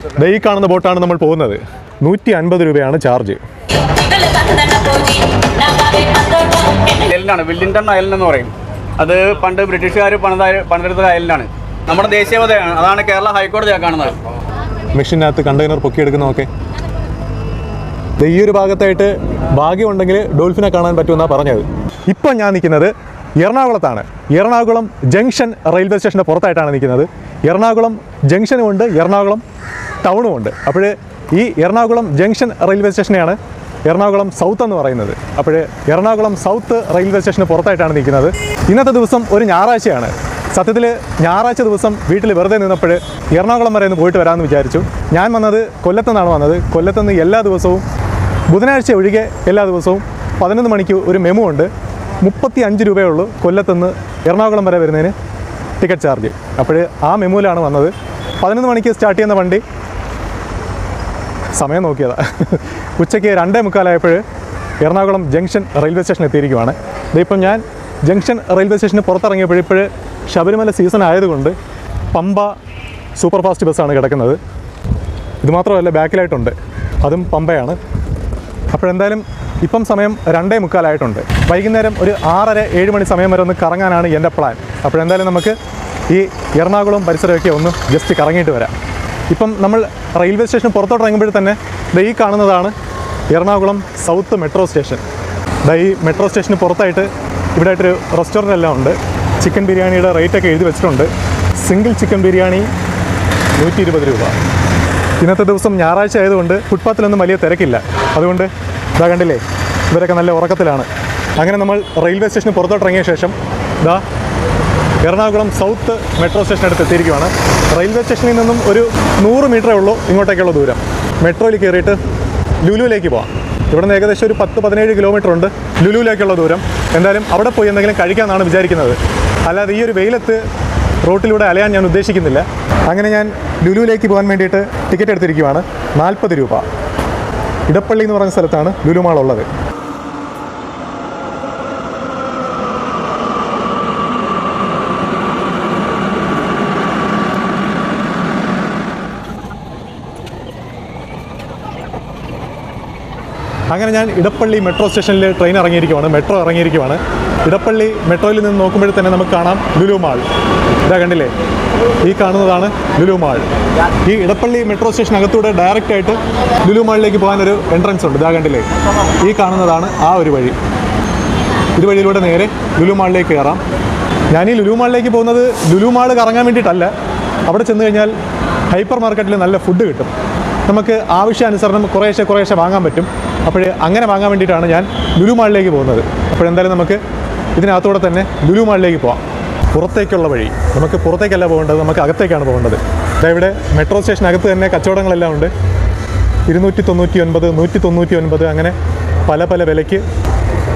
ഈ കാണുന്ന ബോട്ടാണ് നമ്മൾ പോകുന്നത്. 150 രൂപയാണ് ചാർജ്. ഐലൻഡാണ്, വില്ലിംഗ്ടൺ ഐലൻഡ് എന്ന് പറയും. അത് പണ്ട് ബ്രിട്ടീഷുകാർ പണിതെടുത്ത ഐലൻഡാണ്. നമ്മുടെ ദേശീയതയാണ്. അതാണ് കേരള ഹൈക്കോടതിയാണ് കാണുന്നത്. മെഷീനകത്ത് കണ്ടെയ്നർ പൊക്കിയെടുക്കുന്നതൊക്കെ. ഈ ഒരു ഭാഗത്തായിട്ട് ഭാഗ്യമുണ്ടെങ്കിൽ ഡോൾഫിനെ കാണാൻ പറ്റുമെന്നാണ് പറഞ്ഞത്. ഇപ്പം ഞാൻ നിൽക്കുന്നത് എറണാകുളത്താണ്. എറണാകുളം ജംഗ്ഷൻ റെയിൽവേ സ്റ്റേഷൻ്റെ പുറത്തായിട്ടാണ് നിൽക്കുന്നത്. എറണാകുളം ജംഗ്ഷനും ഉണ്ട്, എറണാകുളം ടൗണും ഉണ്ട്. അപ്പോൾ ഈ എറണാകുളം ജംഗ്ഷൻ റെയിൽവേ സ്റ്റേഷനെയാണ് എറണാകുളം സൗത്ത് എന്ന് പറയുന്നത്. അപ്പോൾ എറണാകുളം സൗത്ത് റെയിൽവേ സ്റ്റേഷന് പുറത്തായിട്ടാണ് നിൽക്കുന്നത്. ഇന്നത്തെ ദിവസം ഒരു ഞായറാഴ്ചയാണ്. സത്യത്തിൽ ഞായറാഴ്ച ദിവസം വീട്ടിൽ വെറുതെ നിന്നപ്പോൾ എറണാകുളം വരെ ഒന്ന് പോയിട്ട് വരാമെന്ന് വിചാരിച്ചു. ഞാൻ വന്നത് കൊല്ലത്തുനിന്നാണ് വന്നത്. കൊല്ലത്തുനിന്ന് എല്ലാ ദിവസവും ബുധനാഴ്ച ഒഴികെ എല്ലാ ദിവസവും 11 മണിക്ക് ഒരു മെമു ഉണ്ട്. 35 രൂപയേ ഉള്ളൂ കൊല്ലത്തുനിന്ന് എറണാകുളം വരെ വരുന്നതിന് ടിക്കറ്റ് ചാർജ്. അപ്പോൾ ആ മെമുവിലാണ് വന്നത്. 11 മണിക്ക് സ്റ്റാർട്ട് ചെയ്യുന്ന വണ്ടി സമയം നോക്കിയതാണ്. ഉച്ചയ്ക്ക് 2:45 എറണാകുളം ജംഗ്ഷൻ റെയിൽവേ സ്റ്റേഷൻ എത്തിയിരിക്കുവാണ്. ഇതിപ്പം ഞാൻ ജംഗ്ഷൻ റെയിൽവേ സ്റ്റേഷന് പുറത്തിറങ്ങിയപ്പോൾ ശബരിമല സീസൺ ആയതുകൊണ്ട് പമ്പ സൂപ്പർ ഫാസ്റ്റ് ബസ്സാണ് കിടക്കുന്നത്. ഇതുമാത്രമല്ല, ബാക്കിലായിട്ടുണ്ട്, അതും പമ്പയാണ്. അപ്പോഴെന്തായാലും ഇപ്പം സമയം 2:45 വൈകുന്നേരം ഒരു 6:30-7 മണി സമയം വരെ ഒന്ന് കറങ്ങാനാണ് എൻ്റെ പ്ലാൻ. അപ്പോഴെന്തായാലും നമുക്ക് ഈ എറണാകുളം പരിസരമൊക്കെ ഒന്ന് ജസ്റ്റ് കറങ്ങിയിട്ട് വരാം. ഇപ്പം നമ്മൾ റെയിൽവേ സ്റ്റേഷൻ പുറത്തോട്ട് ഇറങ്ങുമ്പോൾ തന്നെ ഈ കാണുന്നതാണ് എറണാകുളം സൗത്ത് മെട്രോ സ്റ്റേഷൻ. ഈ മെട്രോ സ്റ്റേഷന് പുറത്തായിട്ട് ഇവിടെ ആയിട്ടൊരു റെസ്റ്റോറൻ്റ് എല്ലാം ഉണ്ട്. ചിക്കൻ ബിരിയാണിയുടെ റേറ്റൊക്കെ എഴുതി വെച്ചിട്ടുണ്ട്. സിംഗിൾ ചിക്കൻ ബിരിയാണി 120 രൂപ. ഇന്നത്തെ ദിവസം ഞായറാഴ്ച ആയതുകൊണ്ട് ഫുട്പാത്തിലൊന്നും വലിയ തിരക്കില്ല. അതുകൊണ്ട് ഇതാ കണ്ടില്ലേ, ഇവരൊക്കെ നല്ല ഉറക്കത്തിലാണ്. അങ്ങനെ നമ്മൾ റെയിൽവേ സ്റ്റേഷന് പുറത്തോട്ട് ഇറങ്ങിയ ശേഷം ഇതാ എറണാകുളം സൗത്ത് മെട്രോ സ്റ്റേഷനടുത്ത് എത്തിയിരിക്കുകയാണ്. റെയിൽവേ സ്റ്റേഷനിൽ നിന്നും ഒരു 100 മീറ്ററേ ഉള്ളൂ ഇങ്ങോട്ടേക്കുള്ള ദൂരം. മെട്രോയിൽ കയറിയിട്ട് ലുലുവിലേക്ക് പോകാം. ഇവിടെ നിന്ന് ഏകദേശം ഒരു 10-17 കിലോമീറ്റർ ഉണ്ട് ലുലുവിലേക്കുള്ള ദൂരം. എന്തായാലും അവിടെ പോയി എന്തെങ്കിലും കഴിക്കാമെന്നാണ് വിചാരിക്കുന്നത്. അല്ലാതെ ഈ ഒരു വെയിലത്ത് റോട്ടിലൂടെ അലയാൻ ഞാൻ ഉദ്ദേശിക്കുന്നില്ല. അങ്ങനെ ഞാൻ ലുലുവിലേക്ക് പോകാൻ വേണ്ടിയിട്ട് ടിക്കറ്റ് എടുത്തിരിക്കുകയാണ്. 40 രൂപ. ഇടപ്പള്ളി എന്ന് പറഞ്ഞ സ്ഥലത്താണ് ലുലു മാൾ ഉള്ളത്. അങ്ങനെ ഞാൻ ഇടപ്പള്ളി മെട്രോ സ്റ്റേഷനിൽ ട്രെയിൻ ഇറങ്ങിയിരിക്കുവാണ്, മെട്രോ ഇറങ്ങിയിരിക്കുവാണ്. ഇടപ്പള്ളി മെട്രോയിൽ നിന്ന് നോക്കുമ്പോൾ തന്നെ നമുക്ക് കാണാം ലുലു മാൾ. ഇതാ കണ്ടില്ലേ, ഈ കാണുന്നതാണ് ലുലു മാൾ. ഈ ഇടപ്പള്ളി മെട്രോ സ്റ്റേഷനകത്തൂടെ ഡയറക്റ്റായിട്ട് ലുലു മാളിലേക്ക് പോകാനൊരു എൻട്രൻസ് ഉണ്ട്. ഇതാ കണ്ടില്ലേ, ഈ കാണുന്നതാണ് ആ ഒരു വഴി. ഇതുവഴിയിലൂടെ നേരെ ലുലു മാളിലേക്ക് കയറാം. ഞാൻ ഈ ലുലു മാളിലേക്ക് പോകുന്നത് ലുലു മാൾ കറങ്ങാൻ വേണ്ടിയിട്ടല്ല. അവിടെ ചെന്ന് കഴിഞ്ഞാൽ ഹൈപ്പർ മാർക്കറ്റിൽ നല്ല ഫുഡ് കിട്ടും. നമുക്ക് ആവശ്യാനുസരണം കുറേശ്ശെ വാങ്ങാൻ പറ്റും. അപ്പോൾ അങ്ങനെ വാങ്ങാൻ വേണ്ടിയിട്ടാണ് ഞാൻ ലുലു മാളിലേക്ക് പോകുന്നത്. അപ്പോഴെന്തായാലും നമുക്ക് ഇതിനകത്തൂടെ തന്നെ ലുലു മാളിലേക്ക് പോകാം. പുറത്തേക്കുള്ള വഴി, നമുക്ക് പുറത്തേക്കല്ല പോകേണ്ടത്, നമുക്ക് അകത്തേക്കാണ് പോകേണ്ടത്. ഇവിടെ മെട്രോ സ്റ്റേഷനകത്ത് തന്നെ കച്ചവടങ്ങളെല്ലാം ഉണ്ട്. 299, 199 അങ്ങനെ പല വിലയ്ക്ക്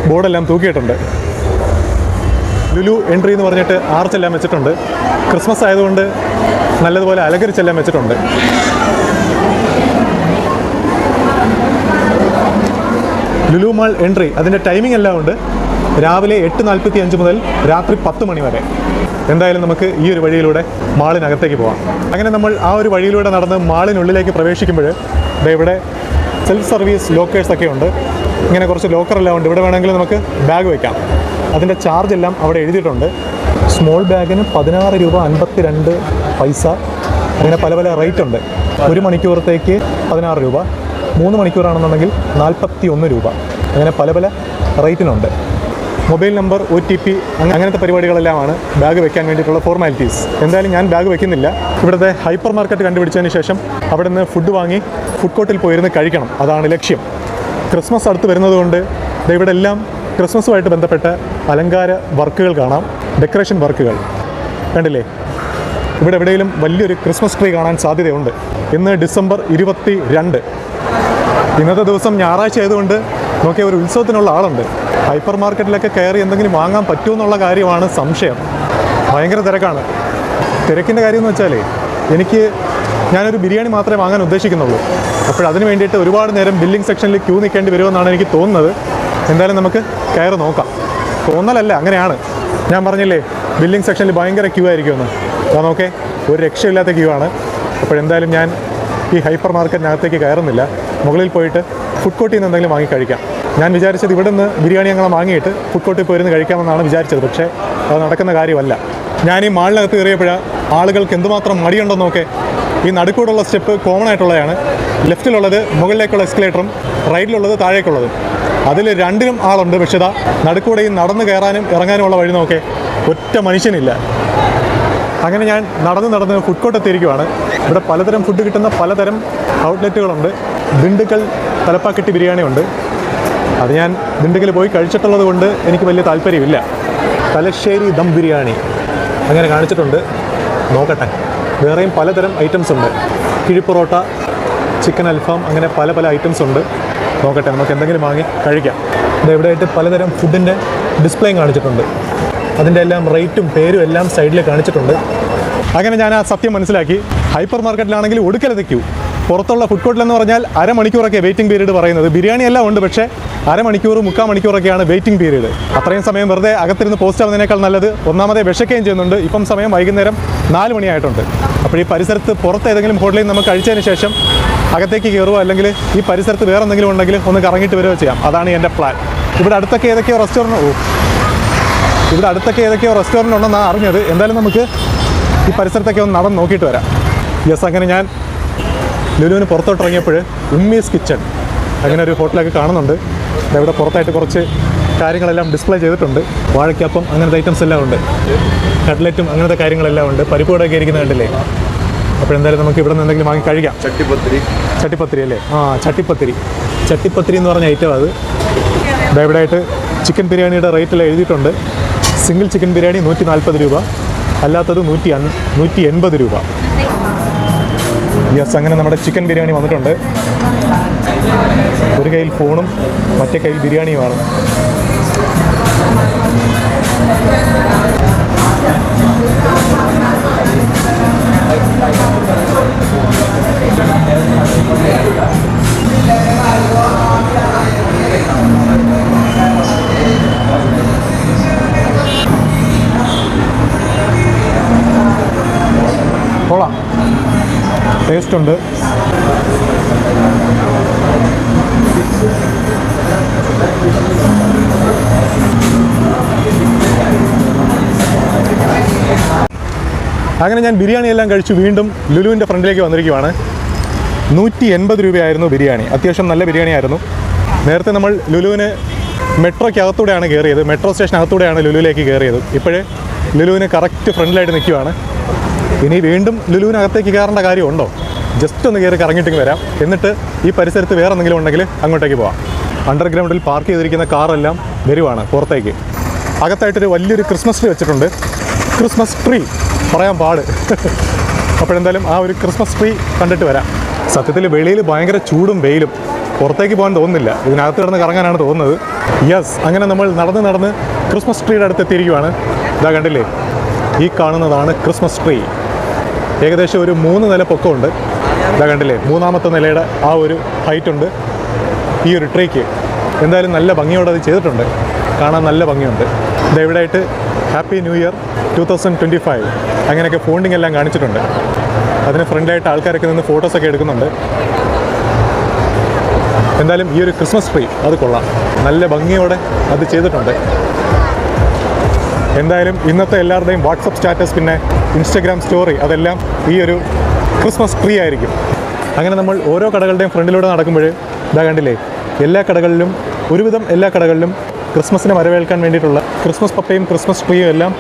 ബോർഡെല്ലാം തൂക്കിയിട്ടുണ്ട്. ലുലു എൻട്രി എന്ന് പറഞ്ഞിട്ട് ആർച്ചെല്ലാം വെച്ചിട്ടുണ്ട്. ക്രിസ്മസ് ആയതുകൊണ്ട് നല്ലതുപോലെ അലങ്കരിച്ചെല്ലാം വെച്ചിട്ടുണ്ട്. ലുലു മാൾ എൻട്രി, അതിൻ്റെ ടൈമിംഗ് എല്ലാം ഉണ്ട്. രാവിലെ 8:45 മുതൽ രാത്രി 10 മണി വരെ. എന്തായാലും നമുക്ക് ഈ ഒരു വഴിയിലൂടെ മാളിനകത്തേക്ക് പോകാം. അങ്ങനെ നമ്മൾ ആ ഒരു വഴിയിലൂടെ നടന്ന് മാളിനുള്ളിലേക്ക് പ്രവേശിക്കുമ്പോൾ ഇവിടെ സെൽഫ് സർവീസ് ലോക്കേഴ്സൊക്കെ ഉണ്ട്. ഇങ്ങനെ കുറച്ച് ലോക്കറെല്ലാം ഉണ്ട്. ഇവിടെ വേണമെങ്കിൽ നമുക്ക് ബാഗ് വയ്ക്കാം. അതിൻ്റെ ചാർജ് എല്ലാം അവിടെ എഴുതിയിട്ടുണ്ട്. സ്മോൾ ബാഗിന് 16 രൂപ 52 പൈസ. അങ്ങനെ പല റേറ്റ് ഉണ്ട്. 1 മണിക്കൂറത്തേക്ക് 16 രൂപ, 3 മണിക്കൂറാണെന്നുണ്ടെങ്കിൽ 41 രൂപ. അങ്ങനെ പല റേറ്റിനുണ്ട്. മൊബൈൽ നമ്പർ, OTP അങ്ങനത്തെ പരിപാടികളെല്ലാമാണ് ബാഗ് വെക്കാൻ വേണ്ടിയിട്ടുള്ള ഫോർമാലിറ്റീസ്. എന്തായാലും ഞാൻ ബാഗ് വെക്കുന്നില്ല. ഇവിടുത്തെ ഹൈപ്പർ മാർക്കറ്റ് കണ്ടുപിടിച്ചതിന് ശേഷം അവിടെ നിന്ന് ഫുഡ് വാങ്ങി ഫുഡ് കോർട്ടിൽ പോയിരുന്ന് കഴിക്കണം. അതാണ് ലക്ഷ്യം. ക്രിസ്മസ് അടുത്ത് വരുന്നതുകൊണ്ട് ഇവിടെ എല്ലാം ക്രിസ്മസുമായിട്ട് ബന്ധപ്പെട്ട അലങ്കാര വർക്കുകൾ കാണാം, ഡെക്കറേഷൻ വർക്കുകൾ കണ്ടില്ലേ. ഇവിടെ എവിടെയെങ്കിലും വലിയൊരു ക്രിസ്മസ് ട്രീ കാണാൻ സാധ്യതയുണ്ട്. ഇന്ന് ഡിസംബർ 22. ഇന്നത്തെ ദിവസം ഞായറാഴ്ച ആയതുകൊണ്ട് നോക്കിയ ഒരു ഉത്സവത്തിനുള്ള ആളുണ്ട്. ഹൈപ്പർ മാർക്കറ്റിലൊക്കെ കയറി എന്തെങ്കിലും വാങ്ങാൻ പറ്റുമെന്നുള്ള കാര്യമാണ് സംശയം. ഭയങ്കര തിരക്കാണ്. തിരക്കിൻ്റെ കാര്യം എന്ന് വെച്ചാൽ ഞാനൊരു ബിരിയാണി മാത്രമേ വാങ്ങാൻ ഉദ്ദേശിക്കുന്നുള്ളൂ. അപ്പോഴതിന് വേണ്ടിയിട്ട് ഒരുപാട് നേരം ബില്ലിംഗ് സെക്ഷനിൽ ക്യൂ നിൽക്കേണ്ടി വരുമെന്നാണ് എനിക്ക് തോന്നുന്നത്. എന്തായാലും നമുക്ക് കയറി നോക്കാം. തോന്നലല്ല, അങ്ങനെയാണ്. ഞാൻ പറഞ്ഞില്ലേ ബില്ലിംഗ് സെക്ഷനിൽ ഭയങ്കര ക്യൂ ആയിരിക്കുമെന്ന്. അപ്പോൾ നോക്കേ, ഒരു രക്ഷയില്ലാത്ത ക്യൂ ആണ്. അപ്പോഴെന്തായാലും ഞാൻ ഈ ഹൈപ്പർ മാർക്കറ്റിനകത്തേക്ക് കയറുന്നില്ല. മുകളിൽ പോയിട്ട് ഫുഡ് കോർട്ടിൽ നിന്ന് എന്തെങ്കിലും വാങ്ങി കഴിക്കാം. ഞാൻ വിചാരിച്ചത് ഇവിടെ നിന്ന് ബിരിയാണി അങ്ങനെ വാങ്ങിയിട്ട് ഫുഡ് കോർട്ടിൽ പോയിരുന്ന് കഴിക്കാമെന്നാണ് വിചാരിച്ചത്. പക്ഷേ അത് നടക്കുന്ന കാര്യമല്ല. ഞാൻ ഈ മാളിനകത്ത് കയറിയപ്പോഴാണ് ആളുകൾക്ക് എന്തുമാത്രം മടിയുണ്ടെന്നൊക്കെ. ഈ നടുക്കൂടുള്ള സ്റ്റെപ്പ് കോമൺ ആയിട്ടുള്ളതാണ്. ലെഫ്റ്റിലുള്ളത് മുകളിലേക്കുള്ള എസ്കലേറ്ററും റൈറ്റിലുള്ളത് താഴേക്കുള്ളതും. അതിൽ രണ്ടിനും ആളുണ്ട്. പക്ഷേ ഇതാ നടുക്കൂടെ ഈ നടന്ന് കയറാനും ഇറങ്ങാനുമുള്ള വഴി നോക്കെ ഒറ്റ മനുഷ്യനില്ല. അങ്ങനെ ഞാൻ നടന്ന് ഫുഡ് കോർട്ട് എത്തിയിരിക്കുവാണ്. ഇവിടെ പലതരം ഫുഡ് കിട്ടുന്ന പലതരം ഔട്ട്ലെറ്റുകളുണ്ട്. ദിണ്ടുക്കൽ തലപ്പാക്കട്ടി ബിരിയാണി ഉണ്ട്. അത് ഞാൻ ദിണ്ടുക്കൽ പോയി കഴിച്ചിട്ടുള്ളത് കൊണ്ട് എനിക്ക് വലിയ താല്പര്യമില്ല. തലശ്ശേരി ദം ബിരിയാണി അങ്ങനെ കാണിച്ചിട്ടുണ്ട്. നോക്കട്ടെ. വേറെയും പലതരം ഐറ്റംസ് ഉണ്ട്. കിഴിപ്പൊറോട്ട, ചിക്കൻ അൽഫാം, അങ്ങനെ പല ഐറ്റംസ് ഉണ്ട്. നോക്കട്ടെ, നമുക്ക് എന്തെങ്കിലും വാങ്ങി കഴിക്കാം. ഇവിടെയായിട്ട് പലതരം ഫുഡിൻ്റെ ഡിസ്പ്ലേയും കാണിച്ചിട്ടുണ്ട്. അതിൻ്റെ എല്ലാം റേറ്റും പേരും എല്ലാം സൈഡിൽ കാണിച്ചിട്ടുണ്ട്. അങ്ങനെ ഞാൻ ആ സത്യം മനസ്സിലാക്കി. ഹൈപ്പർ മാർക്കറ്റിലാണെങ്കിൽ ഒടുക്കലത്തെ ക്യൂ. പുറത്തുള്ള ഫുഡ് കോർട്ടിലെന്ന് പറഞ്ഞാൽ അരമണിക്കൂറൊക്കെ വെയിറ്റിംഗ് പീരീഡ് പറയുന്നത്. ബിരിയാണി എല്ലാം ഉണ്ട്, പക്ഷേ അരമണിക്കൂർ 3/4 മണിക്കൂറൊക്കെയാണ് വെയിറ്റിംഗ് പീരീഡ്. അത്രയും സമയം വെറുതെ അകത്തിരുന്ന് പോസ്റ്റ് ആവുന്നതിനേക്കാൾ നല്ലത് ഒന്നാമതേ വിശക്കുകയും ചെയ്യുന്നുണ്ട്. ഇപ്പം സമയം വൈകുന്നേരം 4 മണിയായിട്ടുണ്ട്. അപ്പോൾ ഈ പരിസരത്ത് പുറത്ത് ഏതെങ്കിലും ഹോട്ടലിൽ നമുക്ക് കഴിച്ചതിന് ശേഷം അകത്തേക്ക് കയറുക, അല്ലെങ്കിൽ ഈ പരിസരത്ത് വേറെ എന്തെങ്കിലും ഉണ്ടെങ്കിൽ ഒന്ന് കറങ്ങിയിട്ട് വരികയോ ചെയ്യാം. അതാണ് എൻ്റെ പ്ലാൻ. ഇവിടെ അടുത്തൊക്കെ ഏതൊക്കെയോ റെസ്റ്റോറൻറ്റ് ഉണ്ടെന്നാണ് അറിഞ്ഞത്. എന്തായാലും നമുക്ക് ഈ പരിസരത്തൊക്കെ ഒന്ന് നടന്ന് നോക്കിയിട്ട് വരാം. യെസ്, അങ്ങനെ ഞാൻ ലുലുവിന് പുറത്തോട്ടിറങ്ങിയപ്പോൾ ഉമ്മീസ് കിച്ചൺ അങ്ങനെ ഒരു ഹോട്ടലൊക്കെ കാണുന്നുണ്ട്. ഇവിടെ പുറത്തായിട്ട് കുറച്ച് കാര്യങ്ങളെല്ലാം ഡിസ്പ്ലേ ചെയ്തിട്ടുണ്ട്. വാഴയ്ക്കപ്പം അങ്ങനത്തെ ഐറ്റംസ് എല്ലാം ഉണ്ട്. കട്ട്ലറ്റും അങ്ങനത്തെ കാര്യങ്ങളെല്ലാം ഉണ്ട്. പരിപ്പുവടയൊക്കെ ഇരിക്കുന്ന കണ്ടില്ലേ. അപ്പോൾ എന്തായാലും നമുക്ക് ഇവിടെ നിന്ന് എന്തെങ്കിലും വാങ്ങി കഴിക്കാം. ചട്ടിപ്പത്തിരി അല്ലേ? ചട്ടിപ്പത്തിരി എന്ന് പറഞ്ഞ ഐറ്റം അത്. ഇവിടെയായിട്ട് ചിക്കൻ ബിരിയാണിയുടെ റേറ്റെല്ലാം എഴുതിയിട്ടുണ്ട്. സിംഗിൾ ചിക്കൻ ബിരിയാണി 140 രൂപ, അല്ലാത്തത് 180 രൂപ. യെസ്, അങ്ങനെ നമ്മുടെ ചിക്കൻ ബിരിയാണി വന്നിട്ടുണ്ട്. ഒരു കയ്യിൽ ഫോണും മറ്റേ കയ്യിൽ ബിരിയാണിയുമാണ്. കൊള്ളാം, ടേസ്റ്റ് ഉണ്ട്. അങ്ങനെ ഞാൻ ബിരിയാണി എല്ലാം കഴിച്ചു വീണ്ടും ലുലുവിൻ്റെ ഫ്രണ്ടിലേക്ക് വന്നിരിക്കുവാണ്. 180 രൂപയായിരുന്നു ബിരിയാണി. അത്യാവശ്യം നല്ല ബിരിയാണി ആയിരുന്നു. നേരത്തെ നമ്മൾ ലുലുവിന് മെട്രോയ്ക്കകത്തൂടെയാണ് കയറിയത്. മെട്രോ സ്റ്റേഷനകത്തൂടെയാണ് ലുലുവിലേക്ക് കയറിയത്. ഇപ്പോഴേ ലുലുവിന് കറക്റ്റ് ഫ്രണ്ടിലായിട്ട് നിൽക്കുവാണ്. ഇനി വീണ്ടും ലുലുവിനകത്തേക്ക് കയറേണ്ട കാര്യമുണ്ടോ? ജസ്റ്റ് ഒന്ന് കയറി കറങ്ങിയിട്ടെങ്കിൽ വരാം. എന്നിട്ട് ഈ പരിസരത്ത് വേറെ എന്തെങ്കിലും ഉണ്ടെങ്കിൽ അങ്ങോട്ടേക്ക് പോവാം. അണ്ടർഗ്രൗണ്ടിൽ പാർക്ക് ചെയ്തിരിക്കുന്ന കാറെല്ലാം വരുവാണ് പുറത്തേക്ക്. അകത്തായിട്ടൊരു വലിയൊരു ക്രിസ്മസ് ട്രീ വെച്ചിട്ടുണ്ട്. ക്രിസ്മസ് ട്രീ പറയാൻ പാട്. അപ്പോഴെന്തായാലും ആ ഒരു ക്രിസ്മസ് ട്രീ കണ്ടിട്ട് വരാം. സത്യത്തിൽ വെളിയിൽ ഭയങ്കര ചൂടും വെയിലും, പുറത്തേക്ക് പോകാൻ തോന്നുന്നില്ല. ഇതിനകത്ത് കിടന്ന് കറങ്ങാനാണ് തോന്നുന്നത്. യെസ്, അങ്ങനെ നമ്മൾ നടന്ന് ക്രിസ്മസ് ട്രീയുടെ അടുത്ത് എത്തിയിരിക്കുവാണ്. ഇതാ കണ്ടില്ലേ, ഈ കാണുന്നതാണ് ക്രിസ്മസ് ട്രീ. ഏകദേശം ഒരു 3 നില പൊക്കമുണ്ട്. ഇതാ കണ്ടില്ലേ, 3ാമത്തെ നിലയുടെ ആ ഒരു ഹൈറ്റ് ഉണ്ട് ഈ ഒരു ട്രീക്ക്. എന്തായാലും നല്ല ഭംഗിയോടെ അത് ചെയ്തിട്ടുണ്ട്. കാണാൻ നല്ല ഭംഗിയുണ്ട്. ഇതെവിടെയായിട്ട് ഹാപ്പി ന്യൂ ഇയർ 2025 അങ്ങനെയൊക്കെ ഫോണ്ടിങ് എല്ലാം കാണിച്ചിട്ടുണ്ട്. അതിന് ഫ്രണ്ടിലായിട്ട് ആൾക്കാരൊക്കെ നിന്ന് ഫോട്ടോസൊക്കെ എടുക്കുന്നുണ്ട്. എന്തായാലും ഈ ഒരു ക്രിസ്മസ് ട്രീ അത് കൊള്ളാം, നല്ല ഭംഗിയോടെ അത് ചെയ്തിട്ടുണ്ട്. എന്തായാലും ഇന്നത്തെ എല്ലാവരുടെയും വാട്സപ്പ് സ്റ്റാറ്റസ്, പിന്നെ ഇൻസ്റ്റഗ്രാം സ്റ്റോറി, അതെല്ലാം ഈ ഒരു ക്രിസ്മസ് ട്രീ ആയിരിക്കും. അങ്ങനെ നമ്മൾ ഓരോ കടകളുടെയും ഫ്രണ്ടിലൂടെ നടക്കുമ്പോൾ ഇതാ കണ്ടില്ലേ, ഒരുവിധം എല്ലാ കടകളിലും ക്രിസ്മസിനെ വരവേൽക്കാൻ വേണ്ടിയിട്ടുള്ള ക്രിസ്മസ് പപ്പയും ക്രിസ്മസ് ട്രീയും എല്ലാം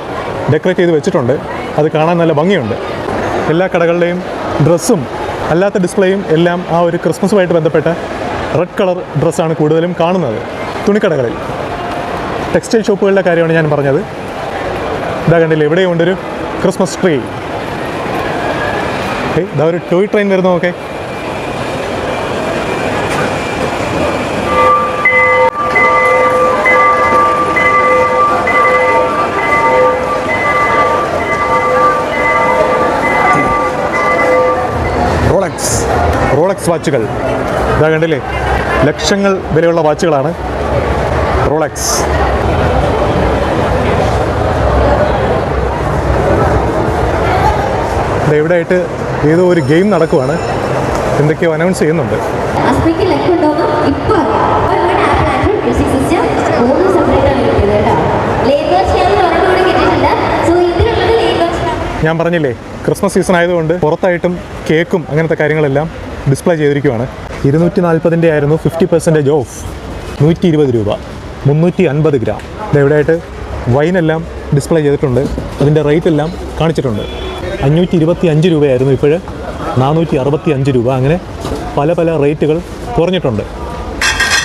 ഡെക്കറേറ്റ് ചെയ്ത് വെച്ചിട്ടുണ്ട്. അത് കാണാൻ നല്ല ഭംഗിയുണ്ട്. എല്ലാ കടകളുടെയും ഡ്രസ്സും അല്ലാത്ത ഡിസ്പ്ലേയും എല്ലാം ആ ഒരു ക്രിസ്മസുമായിട്ട് ബന്ധപ്പെട്ട റെഡ് കളർ ഡ്രസ്സാണ് കൂടുതലും കാണുന്നത് തുണിക്കടകളിൽ. ടെക്സ്റ്റൈൽ ഷോപ്പുകളുടെ കാര്യമാണ് ഞാൻ പറഞ്ഞത്. ഇതാ കണ്ടില്ലേ, ഇവിടെയും ഉണ്ടൊരു ക്രിസ്മസ് ട്രീ. ഇതാ ഒരു ടോയ് ട്രെയിൻ വരുന്നു. നോക്കേ, റോളക്സ് വാച്ചുകൾ. ഇതാ കണ്ടില്ലേ, ലക്ഷങ്ങൾ വിലയുള്ള വാച്ചുകളാണ് റോളക്സ്. ഇവിടെയായിട്ട് ഏതോ ഒരു ഗെയിം നടക്കുവാണ്. എന്തൊക്കെയോ അനൗൺസ് ചെയ്യുന്നുണ്ട്. അസ്മിക്ക് ലെക്ക് ഉണ്ടോന്ന് ഇപ്പോൾ അറിയാം. ആപ്പിൾ ആൻഡ്രോയിഡ് മ്യൂസിക് സിസ്റ്റം മൂന്നും സെപ്പറേറ്റ് ആണ് കിട്ടിയത് കേട്ടോ. ലേറ്റ് വേർഷൻ ഞാൻ ഒരെണ്ണം കൂടെ കിട്ടിയിട്ടില്ല. സോ ഇതിലുള്ളത് ലേറ്റ് വേർഷൻ. ഞാൻ പറഞ്ഞില്ലേ ക്രിസ്മസ് സീസൺ ആയതുകൊണ്ട് പുറത്തായിട്ടും കേക്കും അങ്ങനത്തെ കാര്യങ്ങളെല്ലാം ഡിസ്പ്ലേ ചെയ്തിരിക്കുവാണ്. 240 ആയിരുന്നു 50% ഓഫ്. 120 രൂപ, 350 ഗ്രാം. ഇതെവിടെയായിട്ട് വൈനെല്ലാം ഡിസ്പ്ലേ ചെയ്തിട്ടുണ്ട്. അതിൻ്റെ റേറ്റ് എല്ലാം കാണിച്ചിട്ടുണ്ട്. 525 രൂപയായിരുന്നു, ഇപ്പോൾ 465 രൂപ. അങ്ങനെ പല പല റേറ്റുകൾ കുറഞ്ഞിട്ടുണ്ട്.